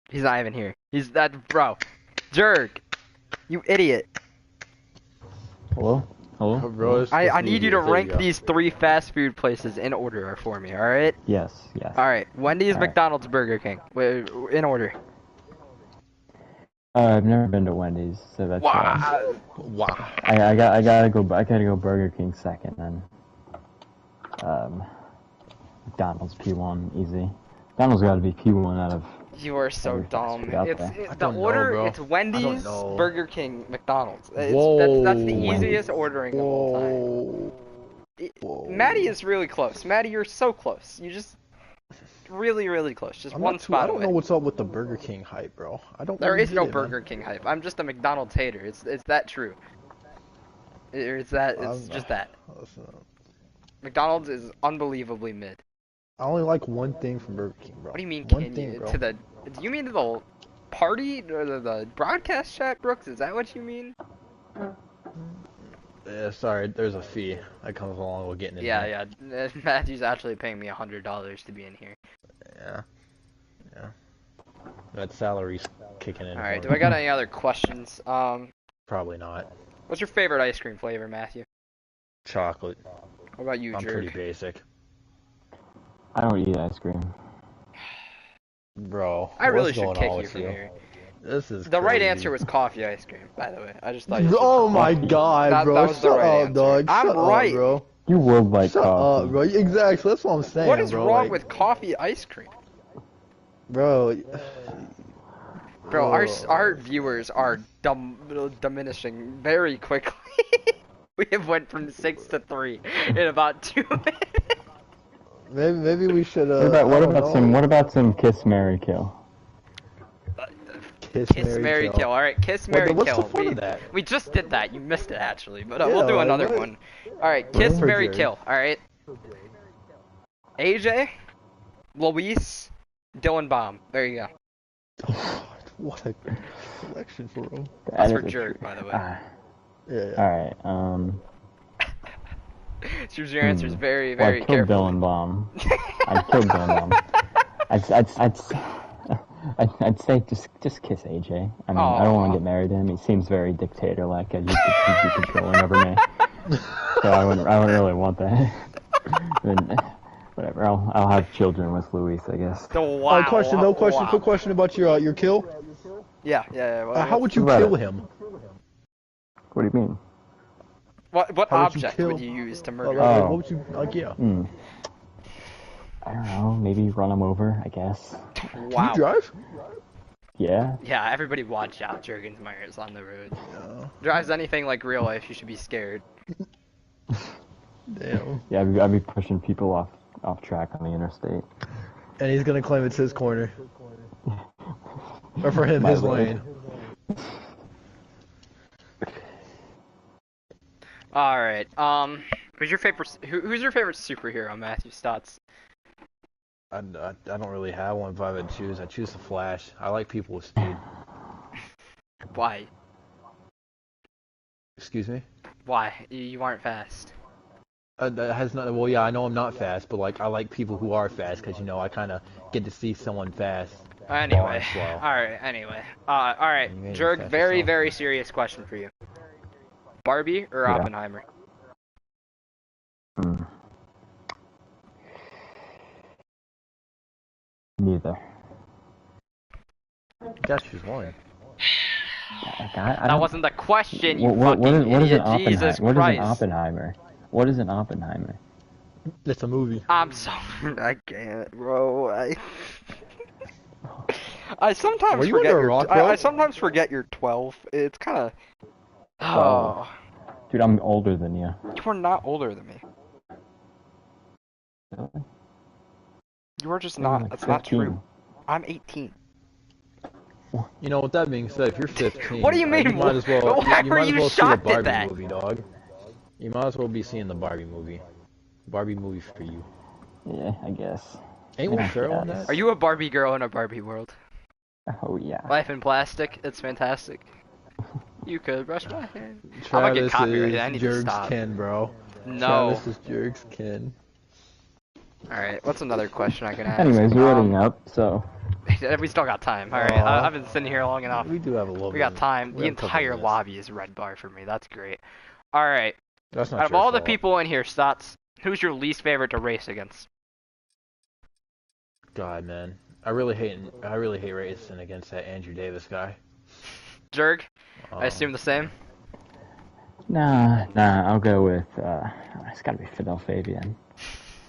He's not even here. He's that bro. Jerg, you idiot. Hello? Hello? Oh, bro, it's I supposed be need you to here. There rank go. these 3 fast food places in order for me. All right. Yes, yes. All right. Wendy's, All right. McDonald's, Burger King. In order. I've never been to Wendy's, so that's why. Wow. I gotta go Burger King second, then McDonald's P1 easy. McDonald's gotta be P1 out of. You are so Every fast dumb. food out It's there. the don't know, order. bro. It's I don't Wendy's, know. Burger King, McDonald's. Whoa. That's the Wendy's. easiest ordering of all time. Whoa. Maddie is really close. Maddie, you're so close. You just really close. Just I'm one not too, spot I don't away. know what's up with the Burger King hype, bro. I don't. There really is get no it, man. Burger King hype. I'm just a McDonald's hater. It's that true. It's just that. Listen, McDonald's is unbelievably mid. I only like one thing from Burger King, bro. What do you mean? One Can thing, you bro. do you mean to the party or the broadcast chat, Brooks? Is that what you mean? Yeah, sorry, there's a fee that comes along with getting in here. Yeah. Matthew's actually paying me $100 to be in here. Yeah. That salary's kicking in. All right. for Do me. I got any other questions? Probably not. What's your favorite ice cream flavor, Matthew? Chocolate. What about you, I'm pretty Jerk? basic. I don't eat ice cream. Bro, I really what's should going kick on you with from you? here. This is The right crazy. answer was coffee ice cream, by the way. I just thought you should. Oh my god, That bro. was the Shut right up, answer. dog. I'm Shut right. up, bro. You would like Shut coffee. up, bro. Exactly. That's what I'm saying, What is bro. wrong Like, with coffee ice cream? Bro. Bro, our viewers are diminishing very quickly. We have went from 6 to 3 in about 2 minutes. Maybe we should. What about some Kiss Mary Kill? Kiss, Mary, kill. All right, kiss, Mary, what's kill. the fun of that? We just did that. You missed it actually, but Yeah, we'll do like, another what? one. All right, kiss, for Mary, Jerry. kill. All right. AJ, Luis, Dylan Baum. There you go. What a selection for him. That's for is a Jerk, tr- by the way. Yeah. Alright, Choose your answers very, well, very I killed carefully. Dylan Baum. I killed Dylan Baum. I'd say just kiss AJ. I mean, I don't want to get married to him. He seems very dictator-like. He'd be controlling over me. So I wouldn't really want that. Then, whatever. I'll have children with Luis, I guess. Wow. Quick Wow. question about your kill. Yeah. How would you What about kill it? him? What do you mean? What How would you object kill- would you use to murder? Like, Oh. what would you yeah? I don't know. Maybe run him over, I guess. Wow. Can you drive? Yeah. Yeah, everybody watch out. Jurgensmeyer's on the road. No. Drives anything like real life, you should be scared. Damn. Yeah, I'd be pushing people off track on the interstate. And he's gonna claim it's his corner. Or for him, My his road. lane. All right. Who's your favorite superhero, Matthew Stotts? I don't really have one if I would choose. I choose the Flash. I like people with speed. Why? Excuse me? Why? You aren't fast. That has not. Well, yeah, I know I'm not fast, but like I like people who are fast because I kind of get to see someone fast. while I'm Anyway. slow. Alright, anyway. Alright. You made me Jerg, fast very, yourself. very serious question for you. Barbie or Yeah. Oppenheimer? Neither. Gotta choose one. That wasn't the question, you What fucking is idiot. an Oppenheimer? Jesus What is Christ. an Oppenheimer? What is an Oppenheimer? It's a movie. I'm sorry. I can't, bro. I sometimes Were you forget under a you're. rock, bro? I sometimes forget you're 12. It's kind of. Oh, Dude, I'm older than you. you are not older than me. Really? You're just You're not. like That's not 15. true. I'm 18. You know, with that being said, if you're 15, What do you mean? you might as well Why you were might as you well see the shocked at Barbie that? movie, dog. You might as well be seeing the Barbie movie. Barbie movie for you. Yeah, I guess. Ain't Yeah, Will I Ferrell in guess. that? Are you a Barbie girl in a Barbie world? Oh yeah. Life in plastic. It's fantastic. You could brush my hair. I'm gonna get Travis copyrighted. is I need to Jerg's stop. kin, bro. No. Travis is Jerg's kin. All right. What's another question I can ask? Anyways, you're ending up, so We still got time. All right. Aw. I've been sitting here long enough. We do have a little We bit. got time. We The have a couple entire minutes. lobby is red bar for me. That's great. All right. That's not Out of your all the fault. people in here, Stotts, who's your least favorite to race against? God, man, I really hate racing against that Andrew Davis guy. Jerg? I Um, assume the same. nah, I'll go with it's gotta be Fidel Fabian.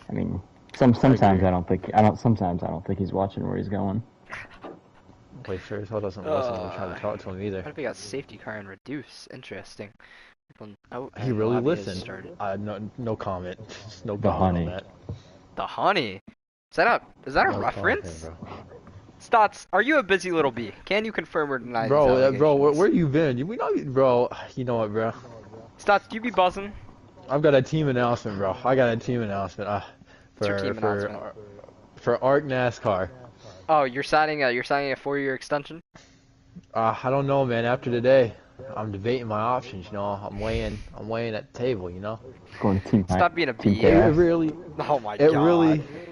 I mean, sometimes agree. I don't think he's watching where he's going. Wait, sure as hell doesn't listen when we're trying to talk to him either. What if we got safety car and reduce? Interesting. Oh, He and really lobby has listened. started. No comment. Just no The comment honey. on that. The honey. Is that a No reference? comment, Stotts, are you a busy little bee? Can you confirm or deny these bro, allegations? where you been? We know, bro. You know what, bro? Stotts, do you be buzzing? I've got a team announcement, bro. I got a team announcement. What's your team announcement? For ARC NASCAR. Oh, you're signing a 4-year extension? I don't know, man. After today, I'm debating my options. You know, I'm weighing at the table. You know. Going to team. Stop being a Team bee. KF. Oh my It god.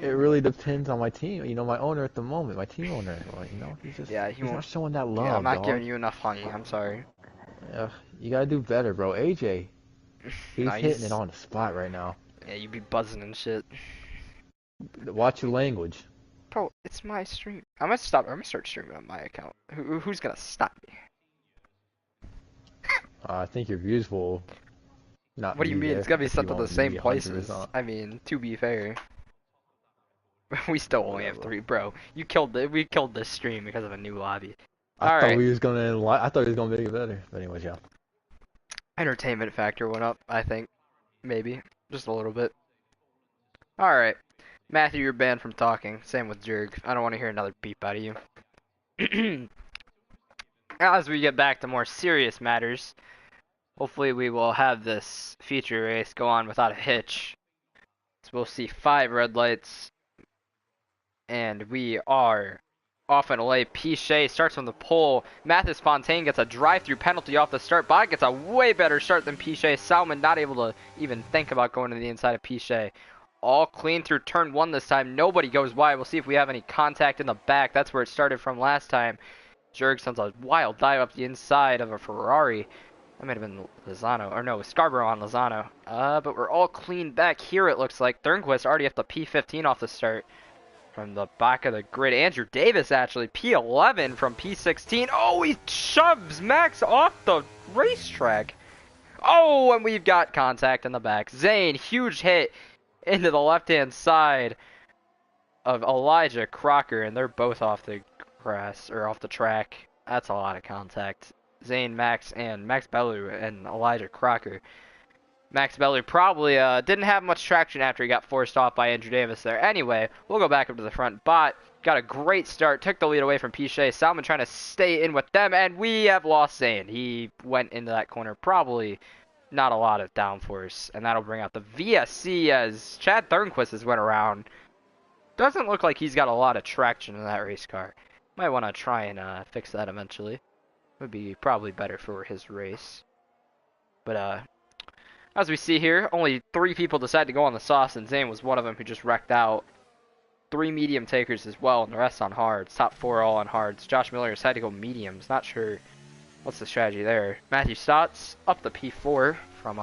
really depends on my team. You know, my owner at the moment, my team owner. You know, he's won't. not showing that love. Yeah, I'm not dog. giving you enough honey. I'm sorry. You gotta do better, bro. AJ, he's Nice. hitting it on the spot right now. Yeah, you be buzzing and shit. Watch your language. Bro, it's my stream. I'm gonna start streaming on my account. Who's gonna stop me? I think your views will not. What do you be mean? there It's gonna be if set you to the won't same be places. 100%. I mean, to be fair. We still only have 3, bro. We killed this stream because of a new lobby. I thought Alright. he was gonna make it better. But anyways, yeah. Entertainment factor went up, I think. Maybe. Just a little bit. Alright. Matthew, you're banned from talking. Same with Jerg. I don't want to hear another beep out of you. As we get back to more serious matters, hopefully we will have this feature race go on without a hitch. So we'll see 5 red lights. And we are off and away. Piche starts on the pole. Mathis Fontaine gets a drive-through penalty off the start. Bot gets a way better start than Piche. Salmon not able to even think about going to the inside of Piche. All clean through turn 1 this time. Nobody goes wide. We'll see if we have any contact in the back. That's where it started from last time. Jerg sends a wild dive up the inside of a Ferrari. That might have been Lozano. Or no, Scarborough on Lozano. But we're all clean back here, it looks like. Thornquist already at the P15 off the start. From the back of the grid, Andrew Davis actually, P11 from P16. Oh, he shoves Max off the racetrack. Oh, and we've got contact in the back. Zane, huge hit into the left-hand side of Elijah Crocker, and they're both off the grass, or off the track. That's a lot of contact. Zane, Max, and Max Bellew and Elijah Crocker. Max Bellew probably didn't have much traction after he got forced off by Andrew Davis there. Anyway, we'll go back up to the front. Bot got a great start, took the lead away from Piche. Salmon trying to stay in with them, and we have lost Zane. He went into that corner, probably not a lot of downforce, and that'll bring out the VSC as Chad Thornquist has went around. Doesn't look like he's got a lot of traction in that race car. Might want to try and fix that eventually. Would be probably better for his race. But as we see here, only 3 people decided to go on the sauce, and Zane was one of them who just wrecked out. 3 medium takers as well, and the rest on hards. Top 4 all on hards. Josh Miller decided to go mediums. Not sure what's the strategy there. Matthew Stotts up the P4 from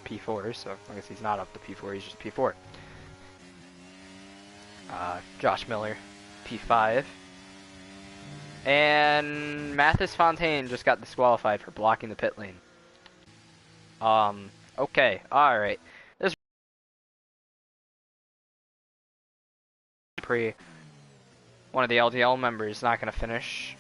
P4, so I guess he's not up the P4, he's just P4. Josh Miller, P5. And Mathis Fontaine just got disqualified for blocking the pit lane. Okay, alright. This Prix, one of the LDL members, not going to finish.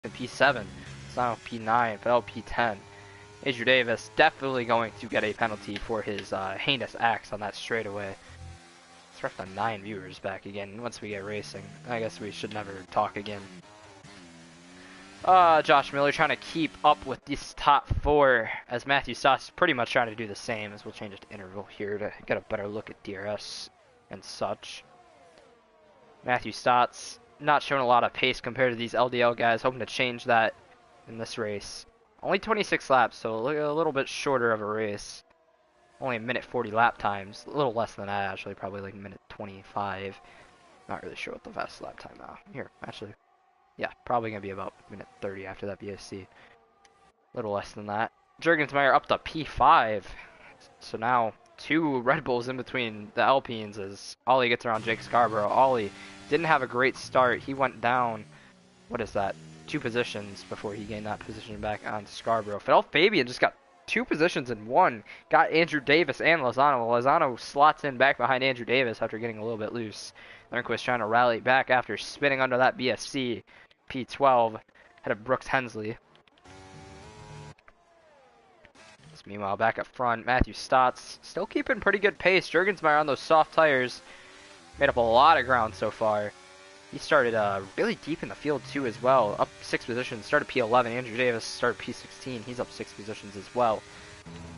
In P7, it's not P9, but P10. Andrew Davis definitely going to get a penalty for his heinous acts on that straightaway. Let's ref the 9 viewers back again once we get racing. I guess we should never talk again. Josh Miller trying to keep up with this top 4 as Matthew Stotts is pretty much trying to do the same, as we'll change it to interval here to get a better look at DRS and such. Matthew Stotts not showing a lot of pace compared to these LDL guys, hoping to change that in this race. Only 26 laps, so a little bit shorter of a race. Only a minute 40 lap times, a little less than that actually, probably like a minute 25. Not really sure what the fastest lap time now. Here, actually. Yeah, probably going to be about minute 30 after that BSC. A little less than that. Jurgensmeyer up to P5. So now 2 Red Bulls in between the Alpines as Ollie gets around Jake Scarborough. Ollie didn't have a great start. He went down, what is that, 2 positions before he gained that position back on Scarborough. Fidel Fabian just got 2 positions in 1. Got Andrew Davis and Lozano. Lozano slots in back behind Andrew Davis after getting a little bit loose. Lundqvist trying to rally back after spinning under that BSC. P12 ahead of Brooks Hensley. Meanwhile, back up front, Matthew Stotts still keeping pretty good pace. Jurgensmeyer on those soft tires made up a lot of ground so far. He started really deep in the field too as well. Up 6 positions, started P11. Andrew Davis started P16. He's up 6 positions as well.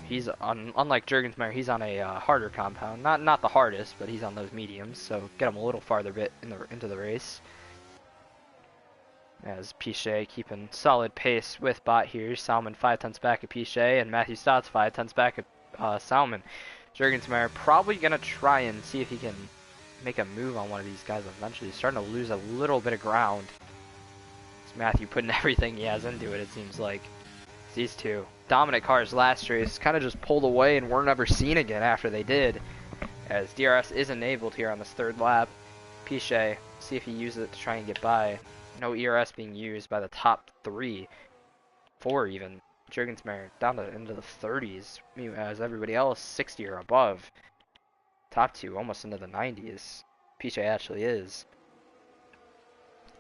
He's unlike Jurgensmeyer, he's on a harder compound. Not the hardest, but he's on those mediums, so get him a little farther into the race. As Piché keeping solid pace with Bot here. Salmon 5/10 back at Piché, and Matthew Stotts 5/10 back at Salmon. Jurgensmeyer probably going to try and see if he can make a move on one of these guys eventually. He's starting to lose a little bit of ground. It's Matthew putting everything he has into it seems like. It's these 2. Dominant cars last race kind of just pulled away and were never seen again after they did. As DRS is enabled here on this 3rd lap. Piché, see if he uses it to try and get by. No ERS being used by the top 3, 4 even. Jurgensmeyer down to into the 30s, as everybody else 60 or above. Top 2 almost into the 90s. Piché actually is.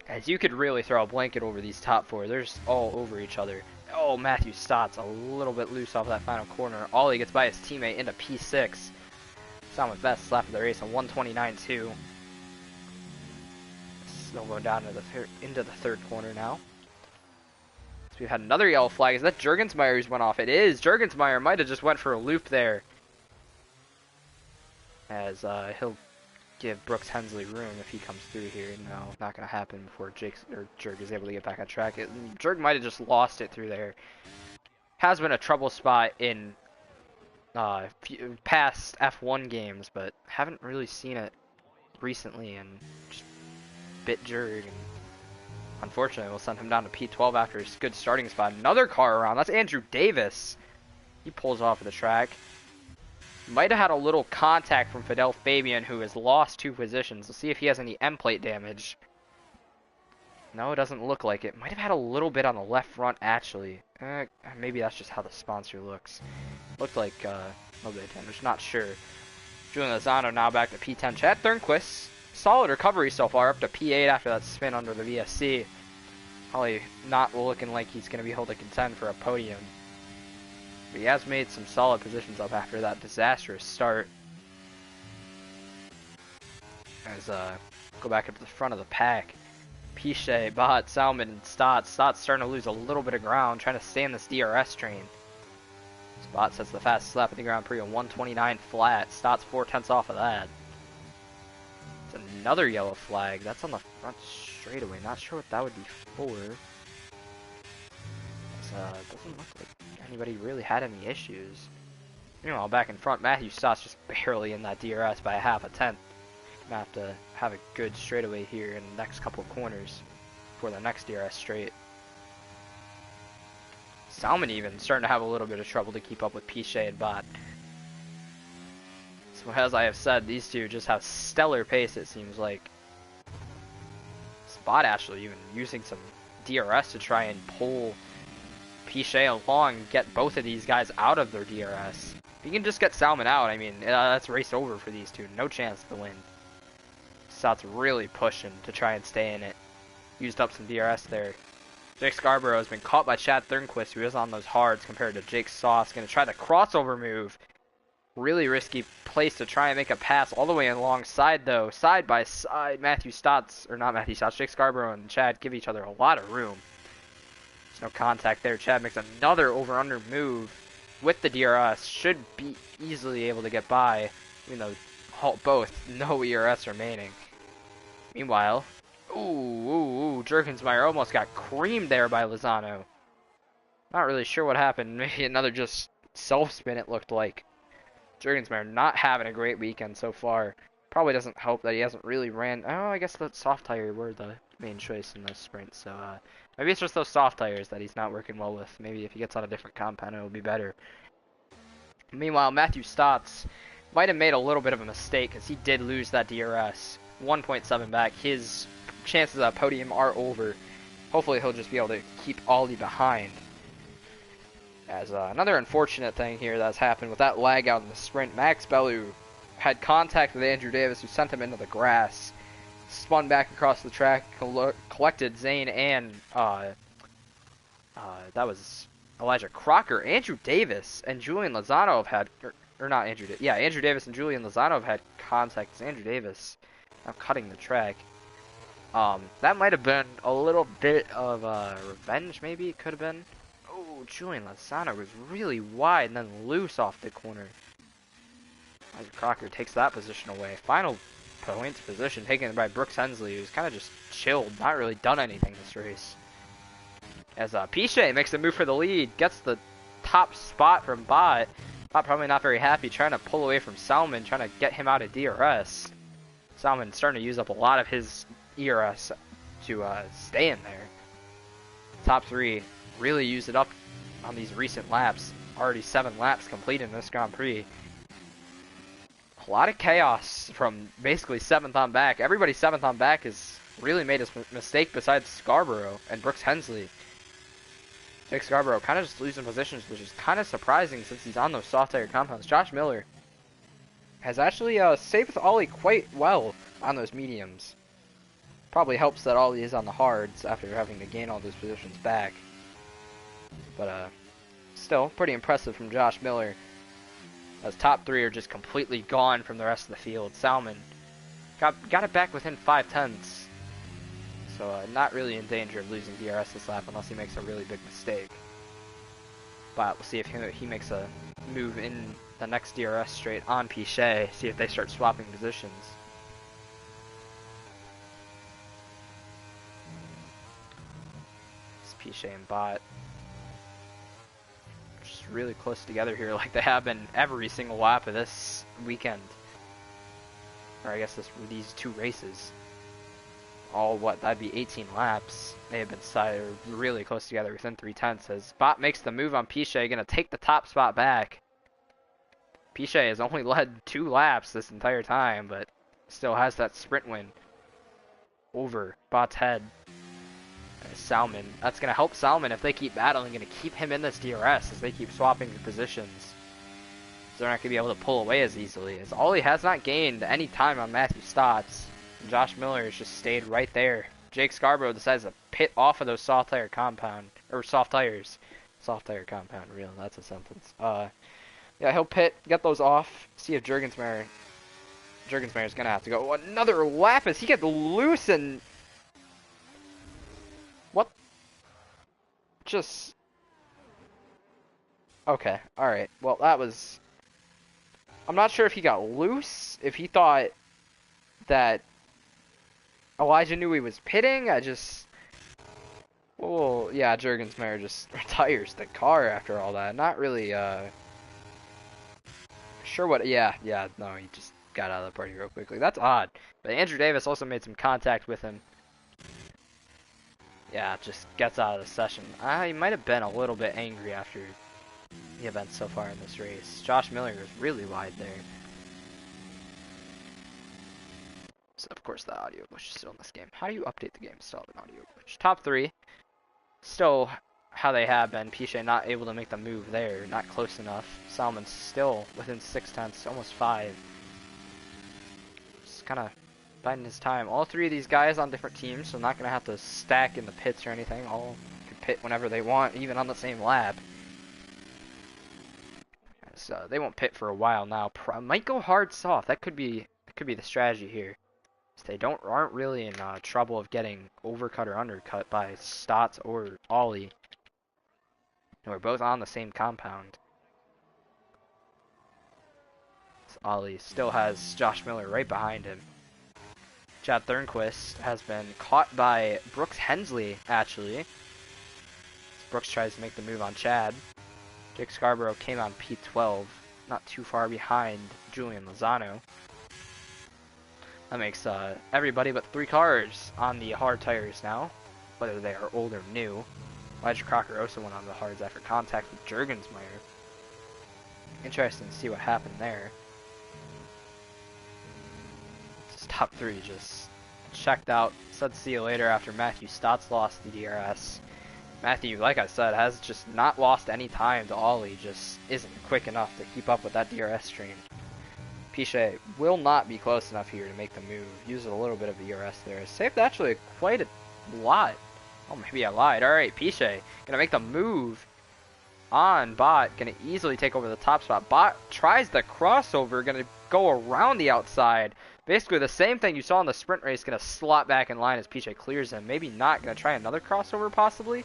As you could really throw a blanket over these top 4. They're just all over each other. Oh, Matthew Stotts a little bit loose off that final corner. Ollie gets by his teammate into P6. Salmon best lap of the race on 129.2. Still going down into the 3rd corner now. So we've had another yellow flag. Is that Jurgensmeyer who's went off? It is. Jurgensmeyer might have just went for a loop there. As he'll give Brooks Hensley room if he comes through here. No, not going to happen before Jurg is able to get back on track. Jurg might have just lost it through there. Has been a trouble spot in past F1 games, but haven't really seen it recently, and just bit Jurg, and unfortunately we'll send him down to P12 after his good starting spot. Another car around. That's Andrew Davis. He pulls off of the track. Might have had a little contact from Fidel Fabian, who has lost 2 positions. Let's see if he has any end plate damage. No, it doesn't look like it. Might have had a little bit on the left front, actually. Maybe that's just how the sponsor looks. Looked like a little bit of damage. Not sure. Julian Lozano now back to P10. Chad Thornquist. Solid recovery so far, up to P8 after that spin under the VSC. Probably not looking like he's going to be able to contend for a podium. But he has made some solid positions up after that disastrous start. As go back up to the front of the pack. Piché, Bot, Salmon, and Stotts. Stotts starting to lose a little bit of ground, trying to stay in this DRS train. Spot sets the fastest lap in the Grand Prix on 129 flat. Stotts 4/10 off of that. It's another yellow flag. That's on the front straightaway. Not sure what that would be for. Doesn't look like anybody really had any issues. Meanwhile, back in front, Matthew Stotts just barely in that DRS by a 1/2 Gonna have to have a good straightaway here in the next couple of corners for the next DRS straight. Salmon even starting to have a little bit of trouble to keep up with Piché and Bot. So as I have said, these 2 just have stellar pace, it seems like. Spot actually even using some DRS to try and pull Piché along and get both of these guys out of their DRS. If you can just get Salmon out, I mean, that's race over for these 2. No chance to win. Stotts really pushing to try and stay in it. Used up some DRS there. Jake Scarborough has been caught by Chad Thornquist, who is on those hards compared to Jake Sauce. Going to try the crossover move. Really risky place to try and make a pass all the way alongside, though. Side by side, Jake Scarborough and Chad give each other a lot of room. There's no contact there. Chad makes another over-under move with the DRS. Should be easily able to get by, even though both no ERS remaining. Meanwhile, Jurgensmeyer almost got creamed there by Lozano. Not really sure what happened. Maybe another just self-spin, it looked like. Jurgensmeyer not having a great weekend so far. Probably doesn't help that he hasn't really ran. Oh, I guess the soft tire were the main choice in those sprints. So maybe it's just those soft tires that he's not working well with. Maybe if he gets on a different compound, it'll be better. Meanwhile, Matthew Stotts might have made a little bit of a mistake because he did lose that DRS. 1.7 back. His chances at podium are over. Hopefully he'll just be able to keep Ollie behind. As another unfortunate thing here that's happened with that lag out in the sprint, Max Bellew had contact with Andrew Davis, who sent him into the grass. Spun back across the track, collected Zane and that was Elijah Crocker. Andrew Davis and Julian Lozano have had, or not Andrew, Andrew Davis and Julian Lozano have had contact. It's Andrew Davis now cutting the track. That might have been a little bit of revenge, maybe it could have been. Oh, Julian Lozano was really wide and then loose off the corner. Elijah Crocker takes that position away. Final points position taken by Brooks Hensley, who's kind of just chilled, not really done anything this race. As Piche makes a move for the lead, gets the top spot from Bot. Bot probably not very happy, trying to pull away from Salmon, trying to get him out of DRS. Salmon starting to use up a lot of his ERS to stay in there. Top three really used it up on these recent laps. Already 7 laps completed in this Grand Prix. A lot of chaos from basically 7th on back. Everybody 7th on back has really made a mistake besides Scarborough and Brooks Hensley. Jake Scarborough kind of just losing positions, which is kind of surprising since he's on those soft tire compounds. Josh Miller has actually stayed with Ollie quite well on those mediums. Probably helps that Ollie is on the hards after having to gain all those positions back. But still, pretty impressive from Josh Miller. As top 3 are just completely gone from the rest of the field. Salmon got it back within 5/10. So not really in danger of losing DRS this lap unless he makes a really big mistake. But we'll see if he makes a move in the next DRS straight on Piche. See if they start swapping positions. It's Piche and Bot. Just really close together here like they have been every single lap of this weekend. Or I guess these 2 races. All that'd be 18 laps. They have been really close together within 3/10. As Bot makes the move on Piche, gonna take the top spot back. Piche has only led 2 laps this entire time, but still has that sprint win over Bot's head. Salmon, that's gonna help Salmon if they keep battling, gonna keep him in this DRS as they keep swapping positions. So they're not gonna be able to pull away as easily, as Ollie has not gained any time on Matthew Stotts. Josh Miller has just stayed right there. Jake Scarborough decides to pit off of those soft tire compound, or soft tires. Soft tire compound, real, that's a sentence. Yeah, he'll pit, get those off, see if Jurgensmeyer's gonna have to go another lap as he gets loose and... What? Just... Okay, alright, well that was... I'm not sure if he got loose, if he thought that Elijah knew he was pitting. Well, yeah, Jurgensmeyer just retires the car after all that. Not really, sure what, no, he just got out of the party real quickly. That's odd. But Andrew Davis also made some contact with him. Yeah, just gets out of the session. He might have been a little bit angry after the events so far in this race. Josh Miller was really wide there. So of course the audio glitch is still in this game. How do you update the game? Still an audio glitch. Top 3, still how they have been. Piche not able to make the move there, not close enough. Salmon's still within 6/10, almost 5. Just kind of biding his time. All 3 of these guys on different teams, so not gonna have to stack in the pits or anything. All could pit whenever they want, even on the same lap. So they won't pit for a while now. Might go hard soft. That could be the strategy here. So they aren't really in trouble of getting overcut or undercut by Stotts or Ollie. And we're both on the same compound. So Ollie still has Josh Miller right behind him. Chad Thornquist has been caught by Brooks Hensley, actually. Brooks tries to make the move on Chad. Jake Scarborough came on P12, not too far behind Julian Lozano. That makes everybody but 3 cars on the hard tires now, whether they are old or new. Elijah Crocker also went on the hards after contact with Jurgensmeyer. Interesting to see what happened there. This top 3 just checked out, said see you later after Matthew Stotts lost the DRS. Matthew, like I said, has just not lost any time to Ollie, just isn't quick enough to keep up with that DRS train. Pichet will not be close enough here to make the move. Used a little bit of DRS there. Saved actually quite a lot. Oh, maybe I lied. Alright, Pichet gonna make the move on Bot. Gonna easily take over the top spot. Bot tries the crossover, gonna go around the outside. Basically the same thing you saw in the sprint race, gonna slot back in line as Pichet clears him. Maybe not, gonna try another crossover possibly.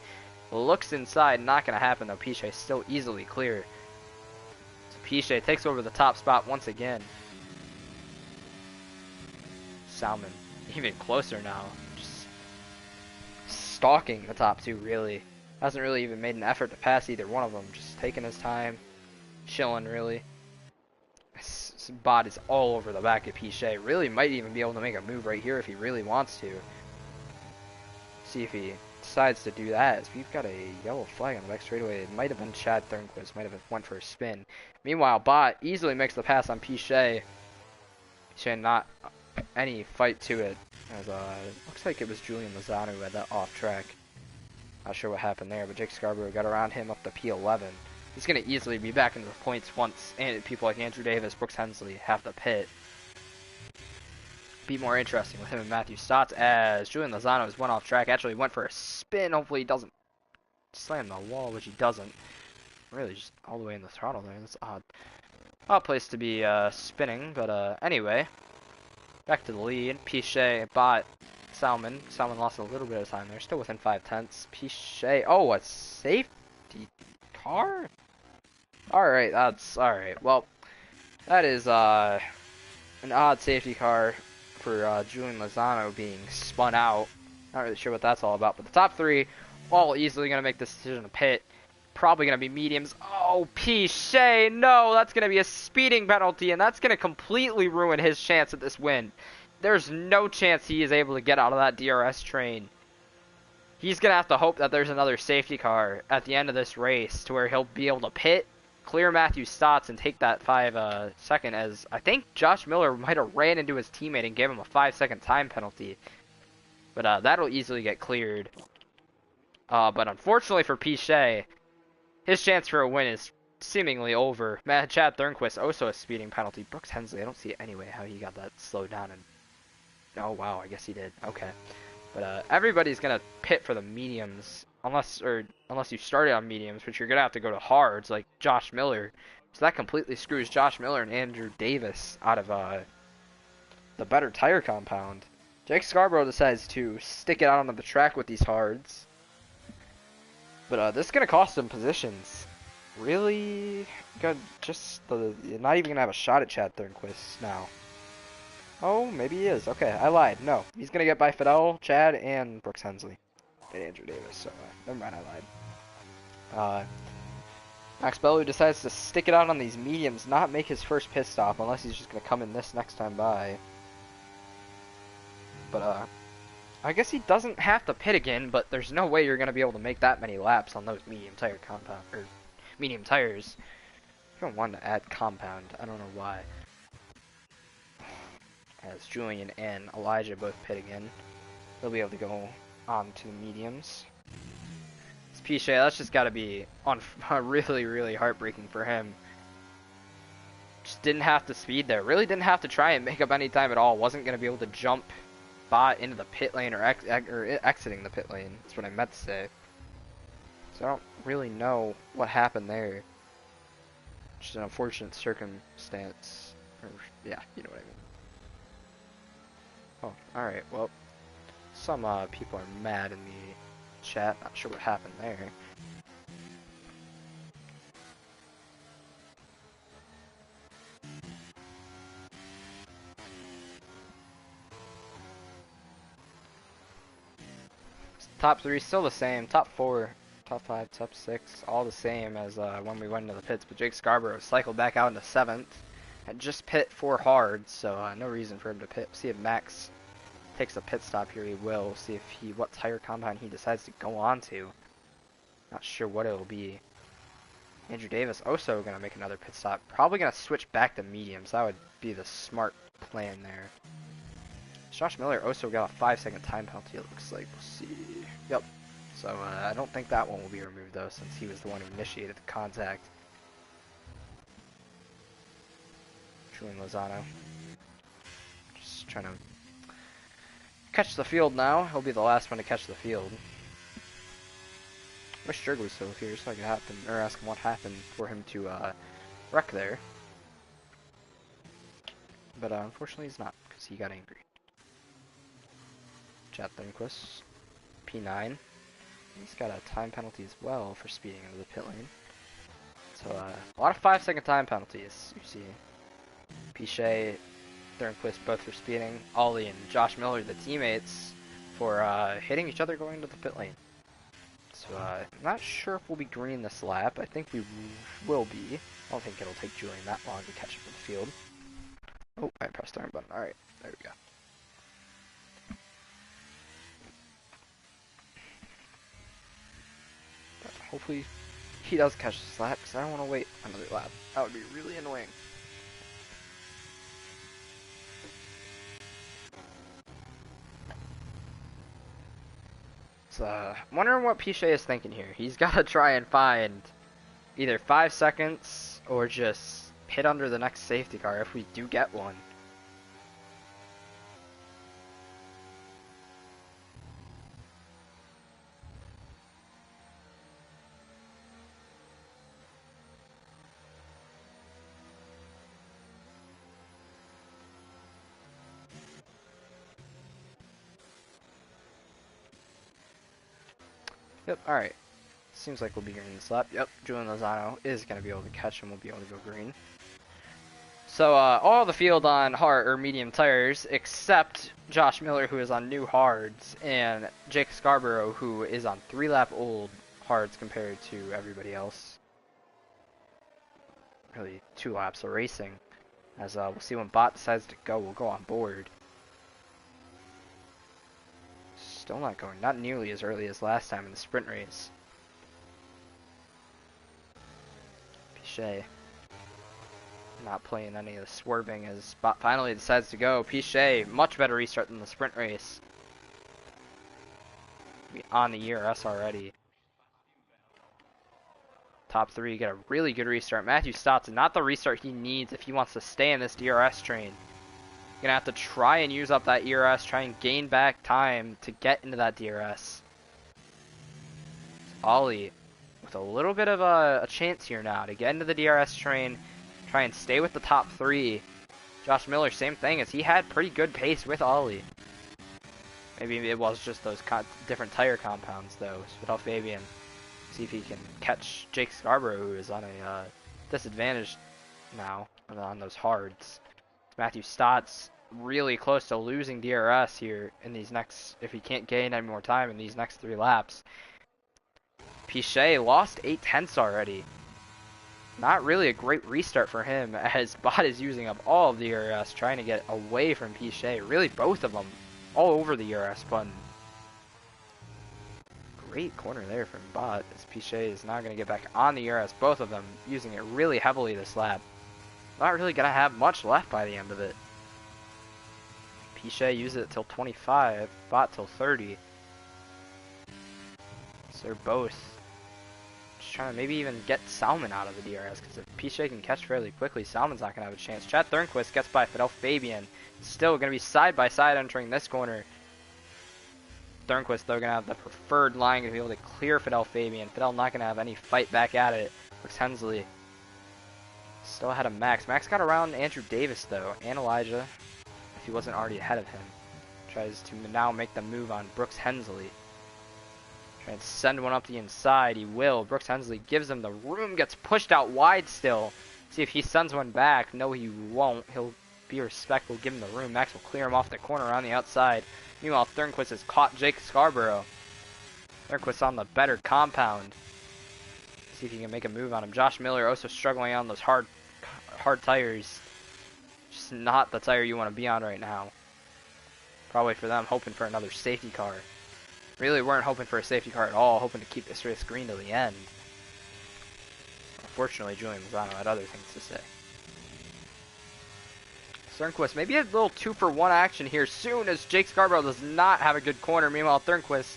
Looks inside, not gonna happen though. Pichet still easily clear. So Pichet takes over the top spot once again. Salmon even closer now, just stalking the top 2 really. Hasn't really even made an effort to pass either one of them, just taking his time, chilling really. Bot is all over the back of Pichet. Really might even be able to make a move right here if he really wants to. See if he decides to do that, as we've got a yellow flag on the back straightaway. It might have been Chad Thornquist, might have went for a spin. Meanwhile, Bot easily makes the pass on Pichet. Pichet not any fight to it, as looks like it was Julian Lozano who had that off track. Not sure what happened there, but Jake Scarborough got around him up to P11. He's going to easily be back into the points once and people like Andrew Davis, Brooks Hensley have the pit. Be more interesting with him and Matthew Stotts, as Julian Lozano has went off track, actually went for a spin. Hopefully he doesn't slam the wall, which he doesn't. Really just all the way in the throttle there. That's odd. Odd place to be spinning, but anyway. Back to the lead. Pichet, Bot, Salmon. Salmon lost a little bit of time there, still within 5/10. Pichet, oh, a safety car? Alright, that's alright. Well, that is an odd safety car for Julian Lozano being spun out. Not really sure what that's all about, but the top 3 all easily going to make this decision to pit. Probably going to be mediums. Oh, Pichet, no, that's going to be a speeding penalty, and that's going to completely ruin his chance at this win. There's no chance he is able to get out of that DRS train. He's going to have to hope that there's another safety car at the end of this race to where he'll be able to pit, clear Matthew Stotts, and take that 5-second, as I think Josh Miller might have ran into his teammate and gave him a 5-second time penalty. But that'll easily get cleared. But unfortunately for Pichet, his chance for a win is seemingly over. Chad Thornquist also a speeding penalty. Brooks Hensley, I don't see any way how he got that slowed down. And oh wow, I guess he did. Okay, but everybody's gonna pit for the mediums, unless you started on mediums, which you're gonna have to go to hards like Josh Miller. So that completely screws Josh Miller and Andrew Davis out of the better tire compound. Jake Scarborough decides to stick it out onto the track with these hards. But this is going to cost him positions. Really? Not even going to have a shot at Chad Thornquist now. Oh, maybe he is. Okay, I lied. No, he's going to get by Fidel, Chad, and Brooks Hensley. And Andrew Davis, so never mind, I lied. Max Bellew decides to stick it out on these mediums, not make his first pit stop, unless he's just going to come in this next time by. But, I guess he doesn't have to pit again, but there's no way you're going to be able to make that many laps on those medium tire compound, or medium tires. I don't want to add compound, I don't know why. As Julian and Elijah both pit again, they'll be able to go on to the mediums. It's Pichet, that's just got to be really, really heartbreaking for him. Just didn't have to speed there, really didn't have to try and make up any time at all, wasn't going to be able to jump Bot into the pit lane or exiting the pit lane. That's what I meant to say. So I don't really know what happened there. Which is an unfortunate circumstance. Or, yeah, you know what I mean. Oh, alright, well. Some people are mad in the chat. Not sure what happened there. Top 3 still the same. Top 4, top 5, top 6, all the same as when we went into the pits. But Jake Scarborough cycled back out into 7th. Had just pit 4 hard, so no reason for him to pit. See if Max takes a pit stop here. He will. See if what tire compound he decides to go on to. Not sure what it'll be. Andrew Davis also gonna make another pit stop. Probably gonna switch back to mediums. That would be the smart plan there. Josh Miller also got a 5-second time penalty, it looks like. We'll see. Yep. So I don't think that one will be removed, though, since he was the one who initiated the contact. Julian Lozano. Just trying to catch the field now. He'll be the last one to catch the field. Wish Jurg was still here so I could ask him what happened for him to wreck there. But unfortunately he's not, because he got angry. Chad Thornquist, P9. He's got a time penalty as well for speeding into the pit lane. So a lot of 5-second time penalties, you see. Pichet, Thornquist both for speeding. Ollie and Josh Miller, the teammates, for hitting each other going into the pit lane. So I'm not sure if we'll be green this lap. I think we will be. I don't think it'll take Julian that long to catch up with the field. Oh, I pressed the wrong button. Alright, there we go. But hopefully he does catch this lap, because I don't want to wait another lap. That would be really annoying. So, I'm wondering what Pichet is thinking here. He's got to try and find either 5 seconds or just hit under the next safety car if we do get one. Yep, alright. Seems like we'll be green this lap. Yep, Julian Lozano is going to be able to catch him. We'll be able to go green. So, all the field on hard or medium tires, except Josh Miller, who is on new hards, and Jake Scarborough, who is on 3-lap old hards compared to everybody else. Really, 2 laps of racing. As we'll see when Bot decides to go, we'll go on board. Still not going, not nearly as early as last time in the sprint race. Pichet not playing any of the swerving as Bot finally decides to go. Pichet, much better restart than the sprint race. Be on the ERS already. Top 3 get a really good restart. Matthew Stotson, not the restart he needs if he wants to stay in this DRS train. Gonna have to try and use up that ERS, try and gain back time to get into that DRS. Ollie with a little bit of a chance here now to get into the DRS train, try and stay with the top 3. Josh Miller, same thing, as he had pretty good pace with Ollie. Maybe it was just those different tire compounds though. So Fabian, see if he can catch Jake Scarborough, who is on a disadvantage now on those hards. Matthew Stotts really close to losing DRS here in these next, if he can't gain any more time in these next 3 laps. Pichet lost 8/10 already. Not really a great restart for him, as Bot is using up all of the DRS, trying to get away from Pichet. Really, both of them all over the DRS button. Great corner there from Bot, as Pichet is now going to get back on the DRS. Both of them using it really heavily this lap. Not really going to have much left by the end of it. Pichet used it till 25, Bot till 30. So they're both just trying to maybe even get Salmon out of the DRS, because if Pichet can catch fairly quickly, Salmon's not going to have a chance. Chad Thornquist gets by Fidel Fabian. Still going to be side by side entering this corner. Thornquist, though, going to have the preferred line, going to be able to clear Fidel Fabian. Fidel not going to have any fight back at it. Brooks Hensley still ahead of Max. Max got around Andrew Davis, though, and Elijah, if he wasn't already ahead of him. Tries to now make the move on Brooks Hensley. Trying to send one up the inside. He will. Brooks Hensley gives him the room. Gets pushed out wide still. See if he sends one back. No, he won't. He'll be respectful. Give him the room. Max will clear him off the corner on the outside. Meanwhile, Thornquist has caught Jake Scarborough. Thornquist on the better compound. See if he can make a move on him. Josh Miller also struggling on those hard tires. Just not the tire you want to be on right now. Probably for them, hoping for another safety car. Really weren't hoping for a safety car at all, hoping to keep this race green to the end. Unfortunately, Julian Lozano had other things to say. Thornquist, maybe a little 2-for-1 action here soon as Jake Scarborough does not have a good corner. Meanwhile, Thornquist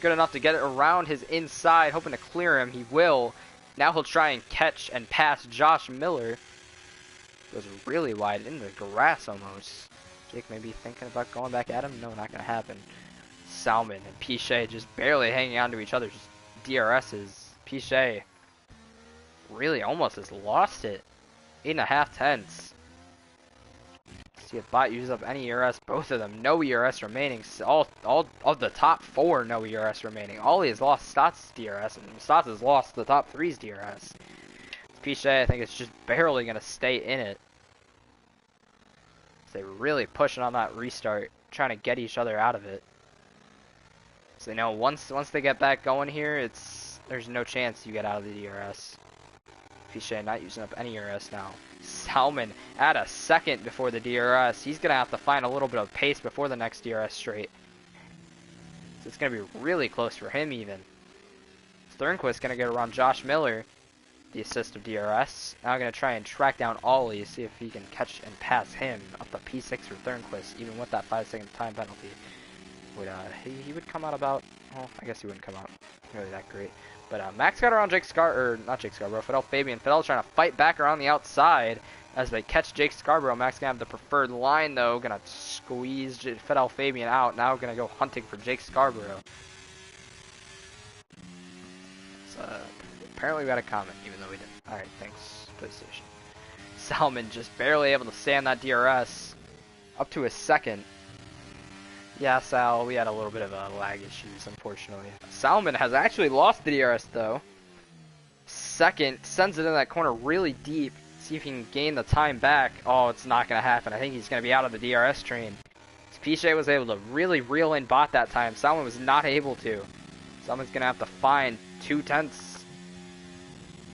good enough to get it around his inside, hoping to clear him. He will. Now he'll try and catch and pass Josh Miller. Goes really wide into the grass almost. Jake may be thinking about going back at him. No, not going to happen. Salmon and Pichet just barely hanging on to each other's DRSs. Pichet really almost has lost it. 8.5 tenths. See if Bot uses up any ERS. Both of them, no ERS remaining. All of the top 4, no ERS remaining. Ollie has lost Stotts' DRS, and Stotts has lost the top 3's DRS. Pichet, I think, is just barely going to stay in it. They're really pushing on that restart, trying to get each other out of it. So, you know, once they get back going here, there's no chance you get out of the DRS. Pichet not using up any DRS now. Salmon at a second before the DRS. He's going to have to find a little bit of pace before the next DRS straight. So it's going to be really close for him even. Thornquist going to get around Josh Miller, the assist of DRS. Now going to try and track down Ollie, see if he can catch and pass him up the P6 for Thornquist, even with that 5-second time penalty. He would come out about, well, I guess he wouldn't come out really that great. But Max got around not Jake Scarborough, Fidel Fabian. Fidel trying to fight back around the outside as they catch Jake Scarborough. Max gonna have the preferred line though, gonna squeeze Fidel Fabian out. Now gonna go hunting for Jake Scarborough. So, apparently we got a comment, even though we didn't. Alright, thanks, PlayStation. Salmon just barely able to stay on that DRS. Up to a second. Yeah, Sal, we had a little bit of lag issues, unfortunately. Salmon has actually lost the DRS, though. Second, sends it in that corner really deep. See if he can gain the time back. Oh, it's not going to happen. I think he's going to be out of the DRS train. Pichet was able to really reel in Bot that time. Salmon was not able to. Salmon's going to have to find 2 tenths.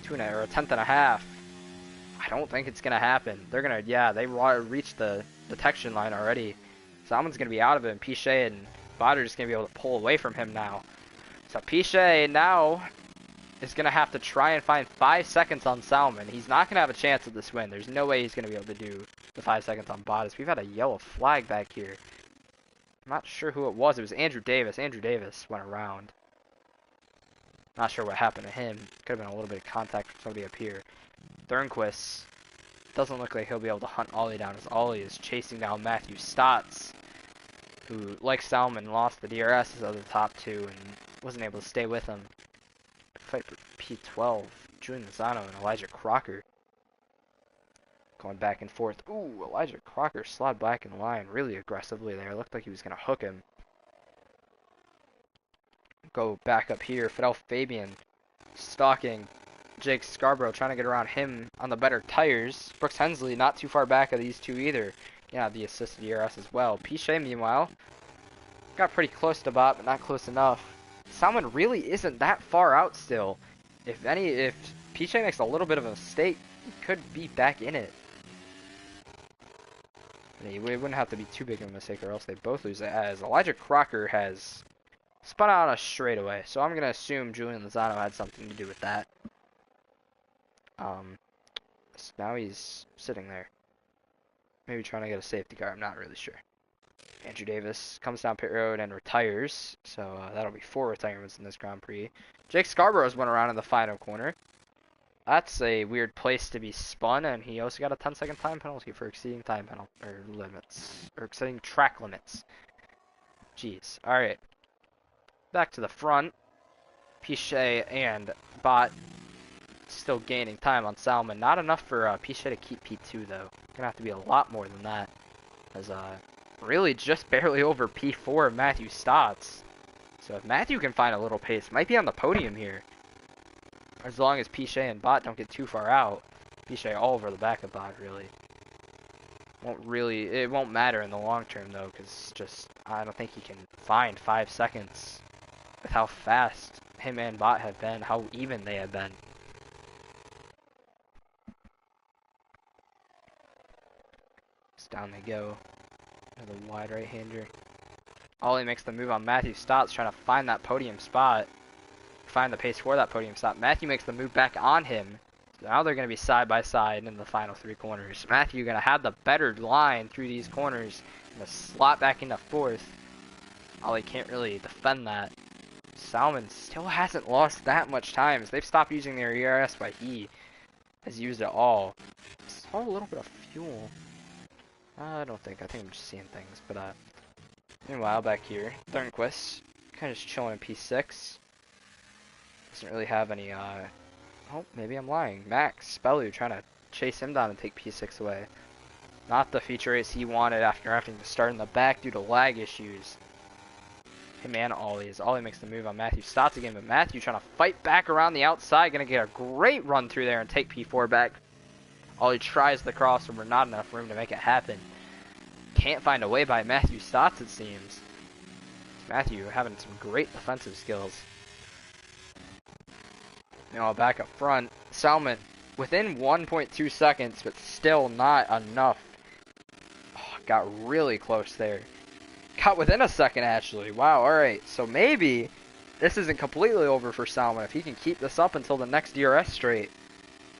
Or a tenth and a half. I don't think it's going to happen. They're going to, yeah, they reached the detection line already. Salmon's going to be out of it, and Pichet and Bot are just going to be able to pull away from him now. So Pichet now is going to have to try and find 5 seconds on Salmon. He's not going to have a chance at this win. There's no way he's going to be able to do the 5 seconds on Bottas. We've had a yellow flag back here. I'm not sure who it was. It was Andrew Davis. Andrew Davis went around. Not sure what happened to him. Could have been a little bit of contact from somebody up here. Thornquist doesn't look like he'll be able to hunt Ollie down as Ollie is chasing down Matthew Stotts, who, like Salmon, lost the DRS of the top 2 and wasn't able to stay with him. Fight for P12. Julian Lozano and Elijah Crocker going back and forth. Ooh, Elijah Crocker slid back in line really aggressively there. Looked like he was going to hook him. Go back up here. Fidel Fabian stalking Jake Scarborough, trying to get around him on the better tires. Brooks Hensley not too far back of these two either. Yeah, the assisted ERS as well. Pichet, meanwhile, got pretty close to Bot, but not close enough. Salmon really isn't that far out still. If Pichet makes a little bit of a mistake, he could be back in it. It wouldn't have to be too big of a mistake or else they both lose it, as Elijah Crocker has spun out on a straightaway. So I'm going to assume Julian Lozano had something to do with that. So now he's sitting there. Maybe trying to get a safety car, I'm not really sure. Andrew Davis comes down pit road and retires, so that'll be 4 retirements in this Grand Prix. Jake Scarborough's went around in the final corner. That's a weird place to be spun, and he also got a 10-second time penalty for exceeding time limits, or exceeding track limits. Jeez. All right. back to the front. Pichet and Bot still gaining time on Salmon. Not enough for Pichet to keep P2 though. Gonna have to be a lot more than that. As really just barely over P4 of Matthew Stotts. So if Matthew can find a little pace, might be on the podium here. As long as Pichet and Bot don't get too far out. Pichet all over the back of Bot really. It won't matter in the long term though, because just I don't think he can find 5 seconds with how fast him and Bot have been, how even they have been. So down they go. Another wide right-hander. Ollie makes the move on Matthew Stotts, trying to find that podium spot. Find the pace for that podium spot. Matthew makes the move back on him. So now they're going to be side by side in the final 3 corners. Matthew going to have the better line through these corners. Going to slot back into 4th. Ollie can't really defend that. Salmon still hasn't lost that much time as they've stopped using their ERS, but he has used it all. Saw a little bit of fuel. I think I'm just seeing things, but meanwhile back here, Thornquist kind of just chilling in P6. Doesn't really have any, oh, maybe I'm lying. Max Spellu trying to chase him down and take P6 away. Not the feature race he wanted after having to start in the back due to lag issues. Him and Ollie, as Ollie makes the move on Matthew Stotts again, but Matthew trying to fight back around the outside, gonna get a great run through there and take P4 back. Ollie tries the crossover, not enough room to make it happen. Can't find a way by Matthew Stotts, it seems. Matthew having some great defensive skills. Now back up front, Salmon within 1.2 seconds, but still not enough. Oh, got really close there. Got within a second actually. Wow, alright. So maybe this isn't completely over for Salmon if he can keep this up until the next DRS straight.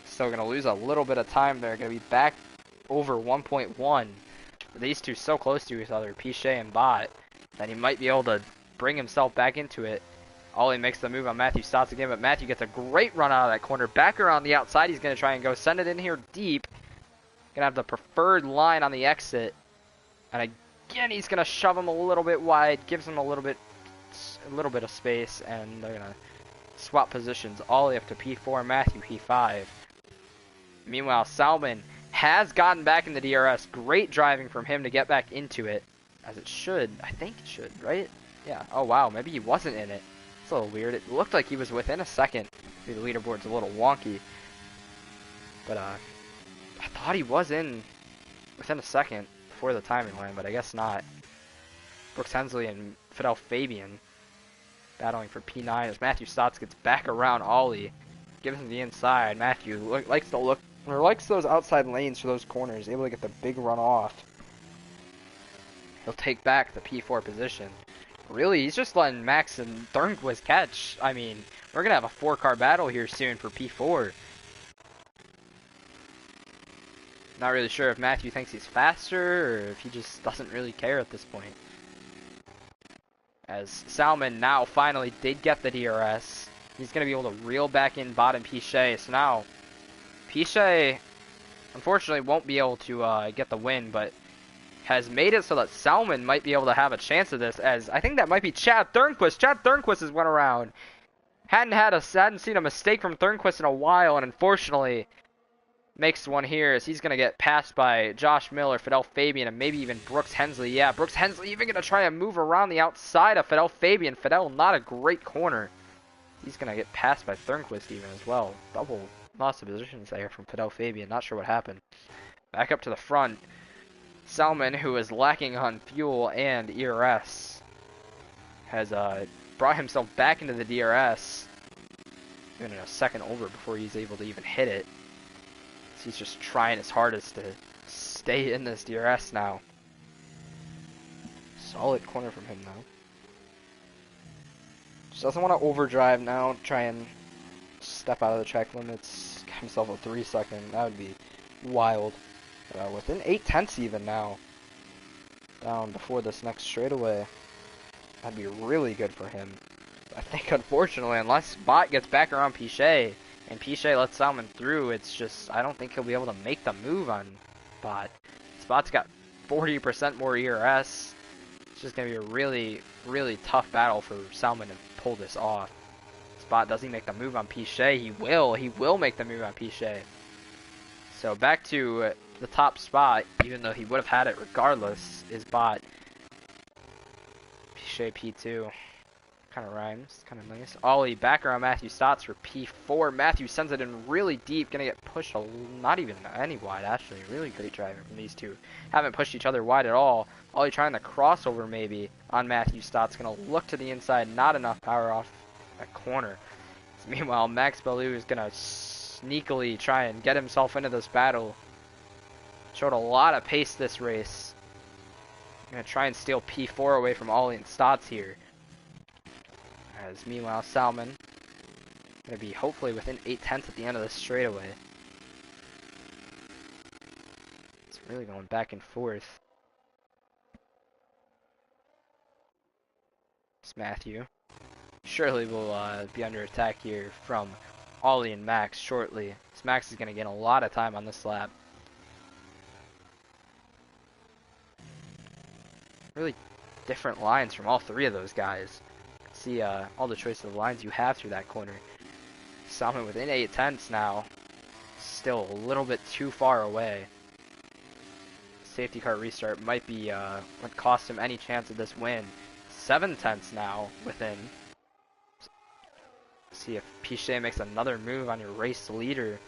Still going to lose a little bit of time there. Going to be back over 1.1. These two so close to each other, Pichet and Bot, that he might be able to bring himself back into it. Ollie makes the move on Matthew Stotts again, but Matthew gets a great run out of that corner. Back around the outside, he's going to try and go send it in here deep. Going to have the preferred line on the exit. And again, he's going to shove him a little bit wide, gives him a little bit of space, and they're going to swap positions. Ollie up to P4, Matthew P5. Meanwhile, Salmon has gotten back in the DRS. Great driving from him to get back into it. As it should. I think it should, right? Yeah. Oh, wow. Maybe he wasn't in it. It's a little weird. It looked like he was within a second. Maybe the leaderboard's a little wonky. But, I thought he was in within a second before the timing line, but I guess not. Brooks Hensley and Fidel Fabian battling for P9 as Matthew Stotts gets back around Ollie. Gives him the inside. Matthew likes those outside lanes for those corners, able to get the big run off. He'll take back the P4 position. Really, he's just letting Max and Thornquist catch. I mean, we're going to have a 4-car battle here soon for P4. Not really sure if Matthew thinks he's faster or if he just doesn't really care at this point. As Salmon now finally did get the DRS. He's going to be able to reel back in Bot and Pichet. So now, Pichet, unfortunately, won't be able to get the win, but has made it so that Salmon might be able to have a chance of this, as I think that might be Chad Thornquist. Chad Thornquist has went around. Hadn't seen a mistake from Thornquist in a while, and unfortunately makes one here as he's going to get passed by Josh Miller, Fidel Fabian, and maybe even Brooks Hensley. Yeah, Brooks Hensley even going to try and move around the outside of Fidel Fabian. Fidel, not a great corner. He's going to get passed by Thornquist even as well. Double loss of positions there from Fidel Fabian. Not sure what happened. Back up to the front. Salmon, who is lacking on fuel and ERS, has brought himself back into the DRS. Even a second over before he's able to even hit it. So he's just trying his hardest to stay in this DRS now. Solid corner from him though. Just doesn't want to overdrive now, try and step out of the track limits, get himself a 3-second. That would be wild. Within 8/10 even now. Down before this next straightaway. That'd be really good for him. I think unfortunately, unless Bot gets back around Pichet, and Pichet lets Salmon through, it's just, I don't think he'll be able to make the move on Bot. Bot's got 40% more ERS. It's just going to be a really, really tough battle for Salmon to pull this off. Spot, does he make the move on Pichet? He will. He will make the move on Pichet. So back to the top spot, even though he would have had it regardless, is bot. Pichet P2. Kind of rhymes. Kind of nice. Ollie back around Matthew Stotts for P4. Matthew sends it in really deep. Gonna get pushed not even any wide, actually. Really great driving from these two. Haven't pushed each other wide at all. Ollie trying the crossover maybe on Matthew Stotts. Gonna look to the inside. Not enough power off that corner. So meanwhile, Max Ballou is gonna sneakily try and get himself into this battle. Showed a lot of pace this race. Gonna try and steal P4 away from Ollie and Stotts here. As meanwhile, Salmon gonna be hopefully within 8/10 at the end of this straightaway. It's really going back and forth. It's Matthew. Surely will be under attack here from Ollie and Max shortly. This Max is gonna get a lot of time on this lap. Really different lines from all three of those guys. See all the choice of lines you have through that corner. Salmon within 8/10 now. Still a little bit too far away. Safety car restart might be what cost him any chance of this win. 7/10 now within. See if Pichet makes another move on your race leader.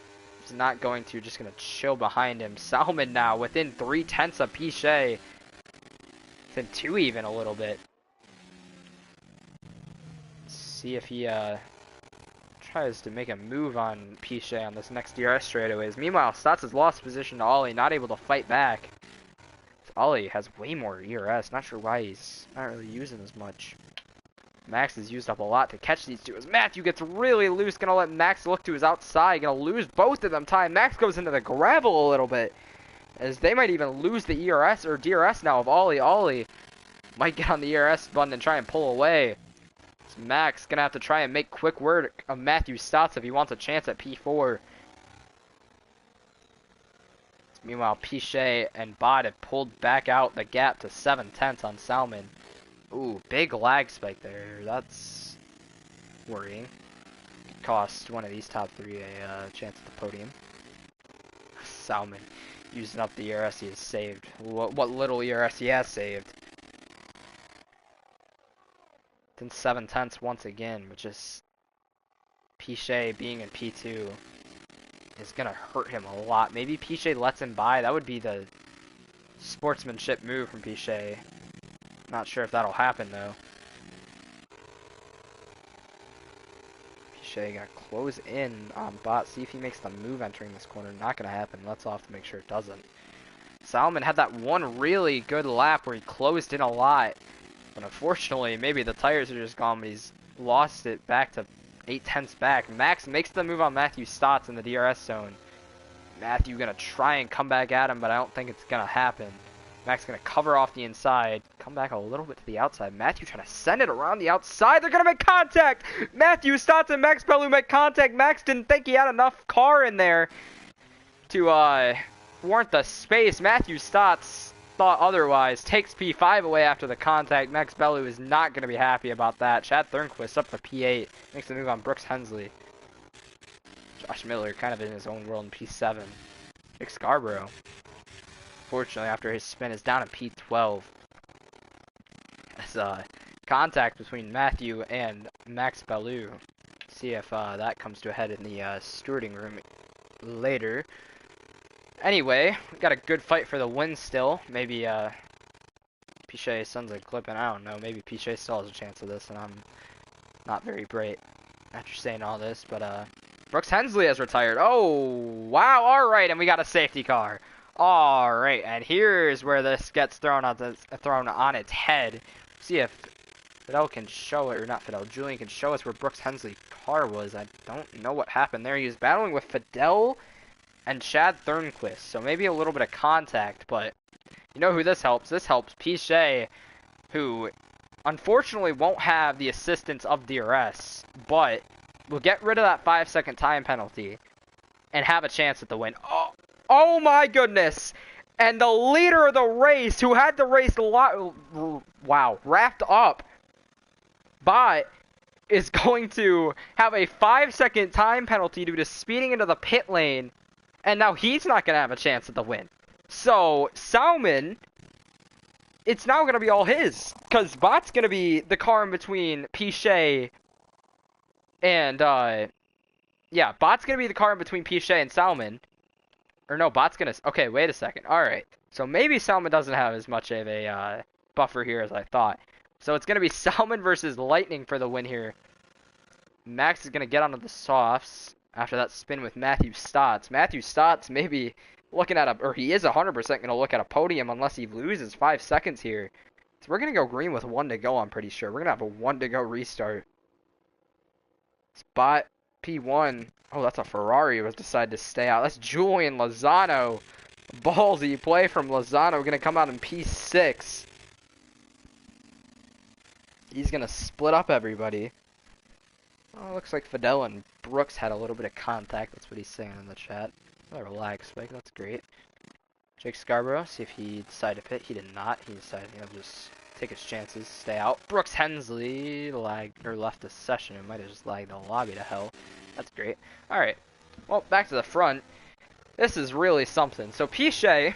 He's not going to, just gonna chill behind him. Salmon now within 3/10 of Pichet. Within 2 even a little bit. See if he tries to make a move on Pichet on this next DRS straightaways. Meanwhile, Stotts has lost position to Ollie, not able to fight back. Ollie has way more ERS, not sure why he's not really using as much. Max has used up a lot to catch these two as Matthew gets really loose, gonna let Max look to his outside, gonna lose both of them time. Max goes into the gravel a little bit, as they might even lose the ERS or DRS now of Ollie. Ollie might get on the ERS button and try and pull away. Max gonna have to try and make quick work of Matthew Stotts if he wants a chance at P4. Meanwhile, Pichet and Bot have pulled back out the gap to 7/10 on Salmon. Ooh, big lag spike there. That's worrying. Could cost one of these top three a chance at the podium. Salmon using up the ERS he has saved. What little ERS he has saved. Then 7/10 once again, which is Pichet being in P2 is gonna hurt him a lot. Maybe Pichet lets him by. That would be the sportsmanship move from Pichet. Not sure if that'll happen though. Pichet gonna close in on Bot. See if he makes the move entering this corner. Not gonna happen. Let's off to make sure it doesn't. Salmon had that one really good lap where he closed in a lot. But unfortunately, maybe the tires are just gone, but he's lost it back to 8/10 back. Max makes the move on Matthew Stotts in the DRS zone. Matthew gonna try and come back at him, but I don't think it's gonna happen. Max gonna cover off the inside, come back a little bit to the outside. Matthew trying to send it around the outside. They're gonna make contact! Matthew Stotts and Max Ballou make contact. Max didn't think he had enough car in there to warrant the space. Matthew Stotts thought otherwise. Takes P5 away after the contact. Max Ballou is not going to be happy about that. Chad Thornquist up to P8. Makes the move on Brooks Hensley. Josh Miller kind of in his own world in P7. Nick Scarborough, fortunately, after his spin, is down in P12. As contact between Matthew and Max Ballou. See if that comes to a head in the stewarding room later. Anyway, we got a good fight for the win still. Maybe Pichet sends a clip, and I don't know. Maybe Pichet still has a chance of this, and I'm not very bright after saying all this. But Brooks Hensley has retired. Oh, wow. All right, and we got a safety car. All right, and here's where this gets thrown on its head. See if Fidel can show it, or not Fidel, Julian can show us where Brooks Hensley's car was. I don't know what happened there. He was battling with Fidel and Chad Thornquist, so maybe a little bit of contact, but you know who this helps? This helps Pichet, who unfortunately won't have the assistance of DRS, but will get rid of that 5-second time penalty and have a chance at the win. Oh my goodness! And the leader of the race, who had the race wrapped up, Bot, is going to have a 5-second time penalty due to speeding into the pit lane, and now he's not going to have a chance at the win. So, Salmon, it's now going to be all his, because Bot's going to be the car in between Pichet and, Bot's going to be the car in between Pichet and Salmon. Or no, Bot's going to, okay, wait a second. Alright, so maybe Salmon doesn't have as much of a buffer here as I thought. So it's going to be Salmon versus Lightning for the win here. Max is going to get onto the softs after that spin with Matthew Stotts. Matthew Stotts maybe looking at he is 100% going to look at a podium unless he loses 5 seconds here. So we're going to go green with 1 to go, I'm pretty sure. We're going to have a 1 to go restart. Spot P1. Oh, that's a Ferrari who has decided to stay out. That's Julian Lozano. Ballsy play from Lozano. Going to come out in P6. He's going to split up everybody. Oh, looks like Fidel and Brooks had a little bit of contact. That's what he's saying in the chat. Oh, relax, Spike. That's great. Jake Scarborough, see if he decided to pit. He did not. He decided to just take his chances, stay out. Brooks Hensley left the session. It might have just lagged the lobby to hell. That's great. Alright. Well, back to the front. This is really something. So Pichet,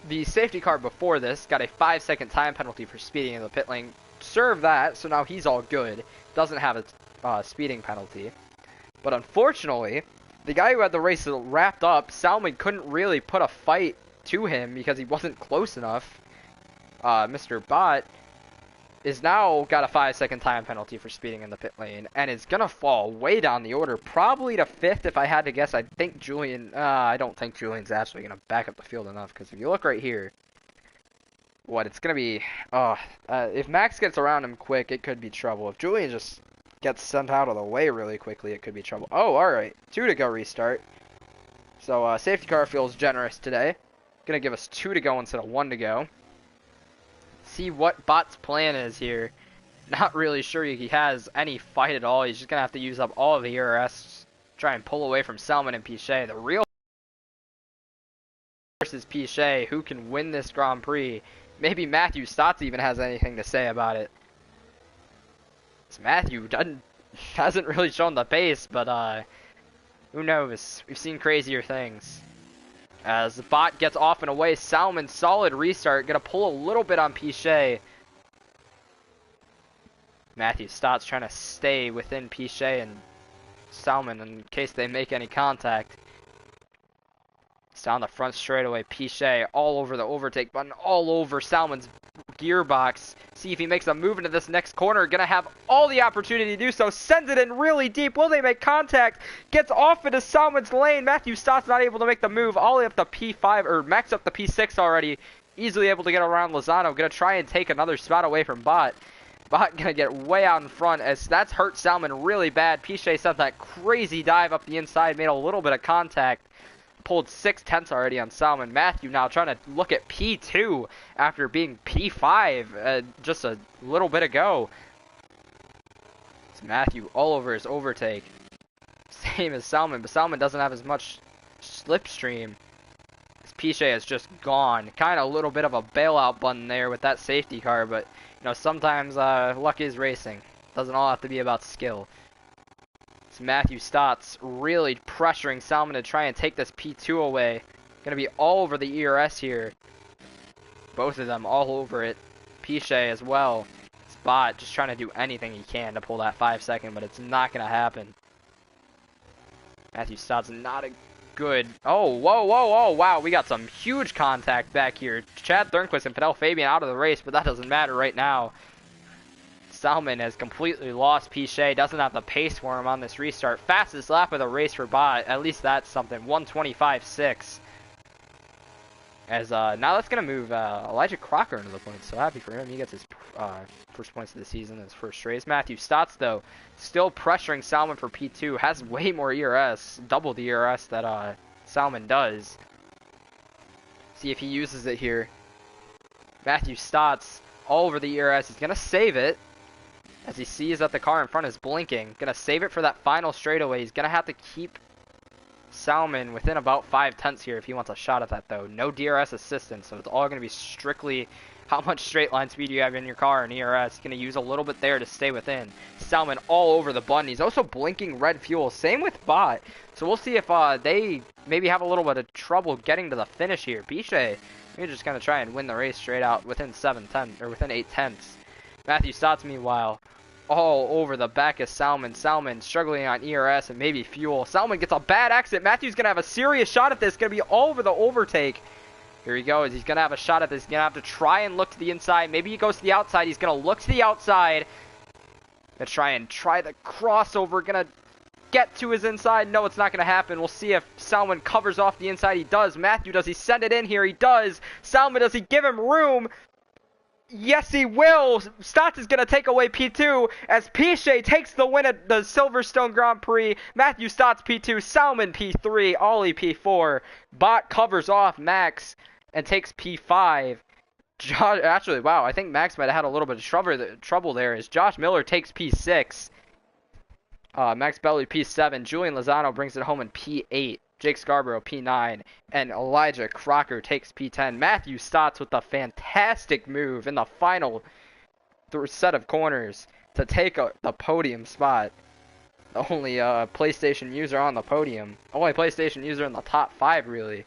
the safety car before this, got a 5-second time penalty for speeding in the pit lane. Serve that, so now he's all good. Doesn't have a speeding penalty. But unfortunately, the guy who had the race wrapped up, Salmon couldn't really put a fight to him because he wasn't close enough. Mr. Bot is now got a 5-second time penalty for speeding in the pit lane, and is gonna fall way down the order, probably to 5th if I had to guess. I think Julian, I don't think Julian's actually gonna back up the field enough, because if you look right here, it's gonna be, if Max gets around him quick, it could be trouble. If Julian just gets sent out of the way really quickly, it could be trouble. Oh, alright, 2 to go restart. So, safety car feels generous today. Gonna give us 2 to go instead of 1 to go. See what Bot's plan is here. Not really sure he has any fight at all. He's just gonna have to use up all of the ERS, try and pull away from Salmon and Pichet. The real versus Pichet, who can win this Grand Prix? Maybe Matthew Stotts even has anything to say about it. This Matthew hasn't really shown the pace, but who knows? We've seen crazier things. As the Bot gets off and away, Salmon, solid restart. Gonna pull a little bit on Pichet. Matthew Stotts trying to stay within Pichet and Salmon in case they make any contact. It's down the front straightaway. Pichet all over the overtake button, all over Salmon's gearbox. See if he makes a move into this next corner. Gonna have all the opportunity to do so. Sends it in really deep. Will they make contact? Gets off into Salmon's lane. Matthew Stotts not able to make the move. All the way up to P5, or max up to P6 already. Easily able to get around Lozano. Gonna try and take another spot away from Bot. Bot gonna get way out in front as that's hurt Salmon really bad. Pichet sent that crazy dive up the inside. Made a little bit of contact. Pulled 6/10 already on Salmon. Matthew now trying to look at P2 after being P5 just a little bit ago. It's Matthew all over his overtake. Same as Salmon, but Salmon doesn't have as much slipstream. Pichet is just gone. Kind of a little bit of a bailout button there with that safety car, but you know, sometimes luck is racing. Doesn't all have to be about skill. It's Matthew Stotts really pressuring Salmon to try and take this P2 away. Gonna be all over the ERS here. Both of them all over it. Pichet as well. Spot just trying to do anything he can to pull that 5-second, but it's not gonna happen. Matthew Stotts not a good. Oh, whoa, whoa, whoa, wow. We got some huge contact back here. Chad Thornquist and Fidel Fabian out of the race, but that doesn't matter right now. Salmon has completely lost Pichet. Doesn't have the pace for him on this restart. Fastest lap of the race for Bot. At least that's something. 1:25.6. As now that's gonna move Elijah Crocker into the points. So happy for him. He gets his first points of the season, his first race. Matthew Stotts though, still pressuring Salmon for P2. Has way more ERS, double the ERS that Salmon does. See if he uses it here. Matthew Stotts all over the ERS. He's gonna save it. As he sees that the car in front is blinking. Gonna save it for that final straightaway. He's gonna have to keep Salmon within about 5/10 here if he wants a shot at that, though. No DRS assistance, so it's all going to be strictly how much straight line speed you have in your car, and ERS going to use a little bit there to stay within. Salmon all over the button. He's also blinking red fuel. Same with Bot. So we'll see if they maybe have a little bit of trouble getting to the finish here. Piche, you're just going to try and win the race straight out within 7/10 or within 8/10. Matthew Stotts, meanwhile, all over the back of Salmon. Salmon struggling on ERS and maybe fuel. Salmon gets a bad exit. Matthew's going to have a serious shot at this. Going to be all over the overtake. Here he goes. He's going to have a shot at this. He's going to have to try and look to the inside. Maybe he goes to the outside. He's going to look to the outside. Going to try the crossover. Going to get to his inside. No, it's not going to happen. We'll see if Salmon covers off the inside. He does. Matthew, does he send it in here? He does. Salmon, does he give him room? Yes, he will. Stotts is going to take away P2 as Piche takes the win at the Silverstone Grand Prix. Matthew Stotts P2, Salmon P3, Ollie P4. Bot covers off Max and takes P5. Actually, wow, I think Max might have had a little bit of trouble there as Josh Miller takes P6. Max Belly P7. Julian Lozano brings it home in P8. Jake Scarborough, P9, and Elijah Crocker takes P10. Matthew Stotts with a fantastic move in the final set of corners to take the podium spot. The only PlayStation user on the podium. Only PlayStation user in the top 5, really.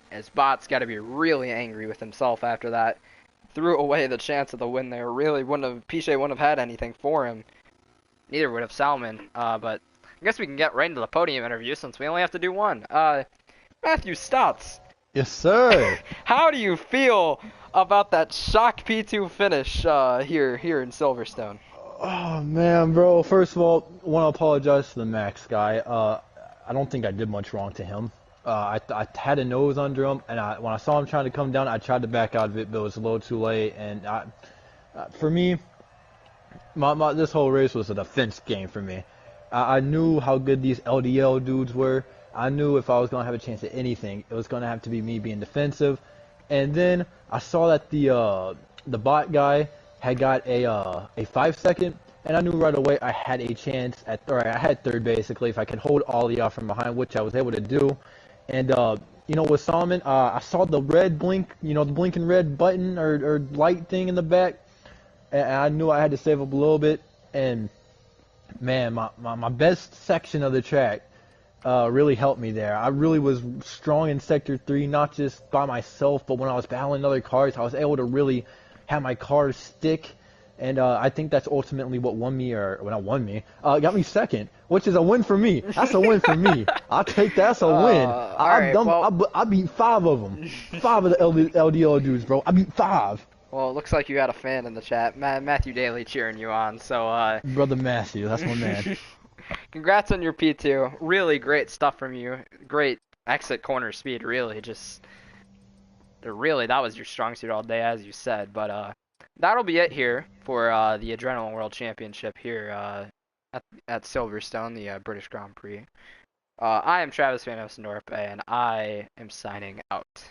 As Bot's got to be really angry with himself after that. Threw away the chance of the win there. Really Piche wouldn't have had anything for him. Neither would have Salmon, but I guess we can get right into the podium interview since we only have to do one. Matthew Stotts. Yes, sir. How do you feel about that shock P2 finish here in Silverstone? Oh, man, bro. First of all, I want to apologize to the Max guy. I don't think I did much wrong to him. I had a nose under him, and when I saw him trying to come down, I tried to back out of it, but it was a little too late. And for me, this whole race was a defense game for me. I knew how good these LDL dudes were. I knew if I was going to have a chance at anything, it was going to have to be me being defensive. And then I saw that the bot guy had got a 5-second, and I knew right away I had a chance I had third basically if I could hold Ollie off from behind, which I was able to do. And with Salmon, I saw the red blink, the blinking red button or light thing in the back, and I knew I had to save up a little bit. And man, my best section of the track really helped me there. I really was strong in Sector 3, not just by myself, but when I was battling other cars, I was able to really have my car stick. And I think that's ultimately what got me second, which is a win for me. That's a win for me. I'll take that as a win. I beat 5 of them. 5 of the LDL dudes, bro. I beat 5. Well, it looks like you had a fan in the chat. Matthew Daly cheering you on. So, Brother Matthew, that's my man. Congrats on your P2. Really great stuff from you. Great exit corner speed, really. That was your strong suit all day, as you said. But that'll be it here for the Adrenaline World Championship here at Silverstone, the British Grand Prix. I am Travis Van Osendorp, and I am signing out.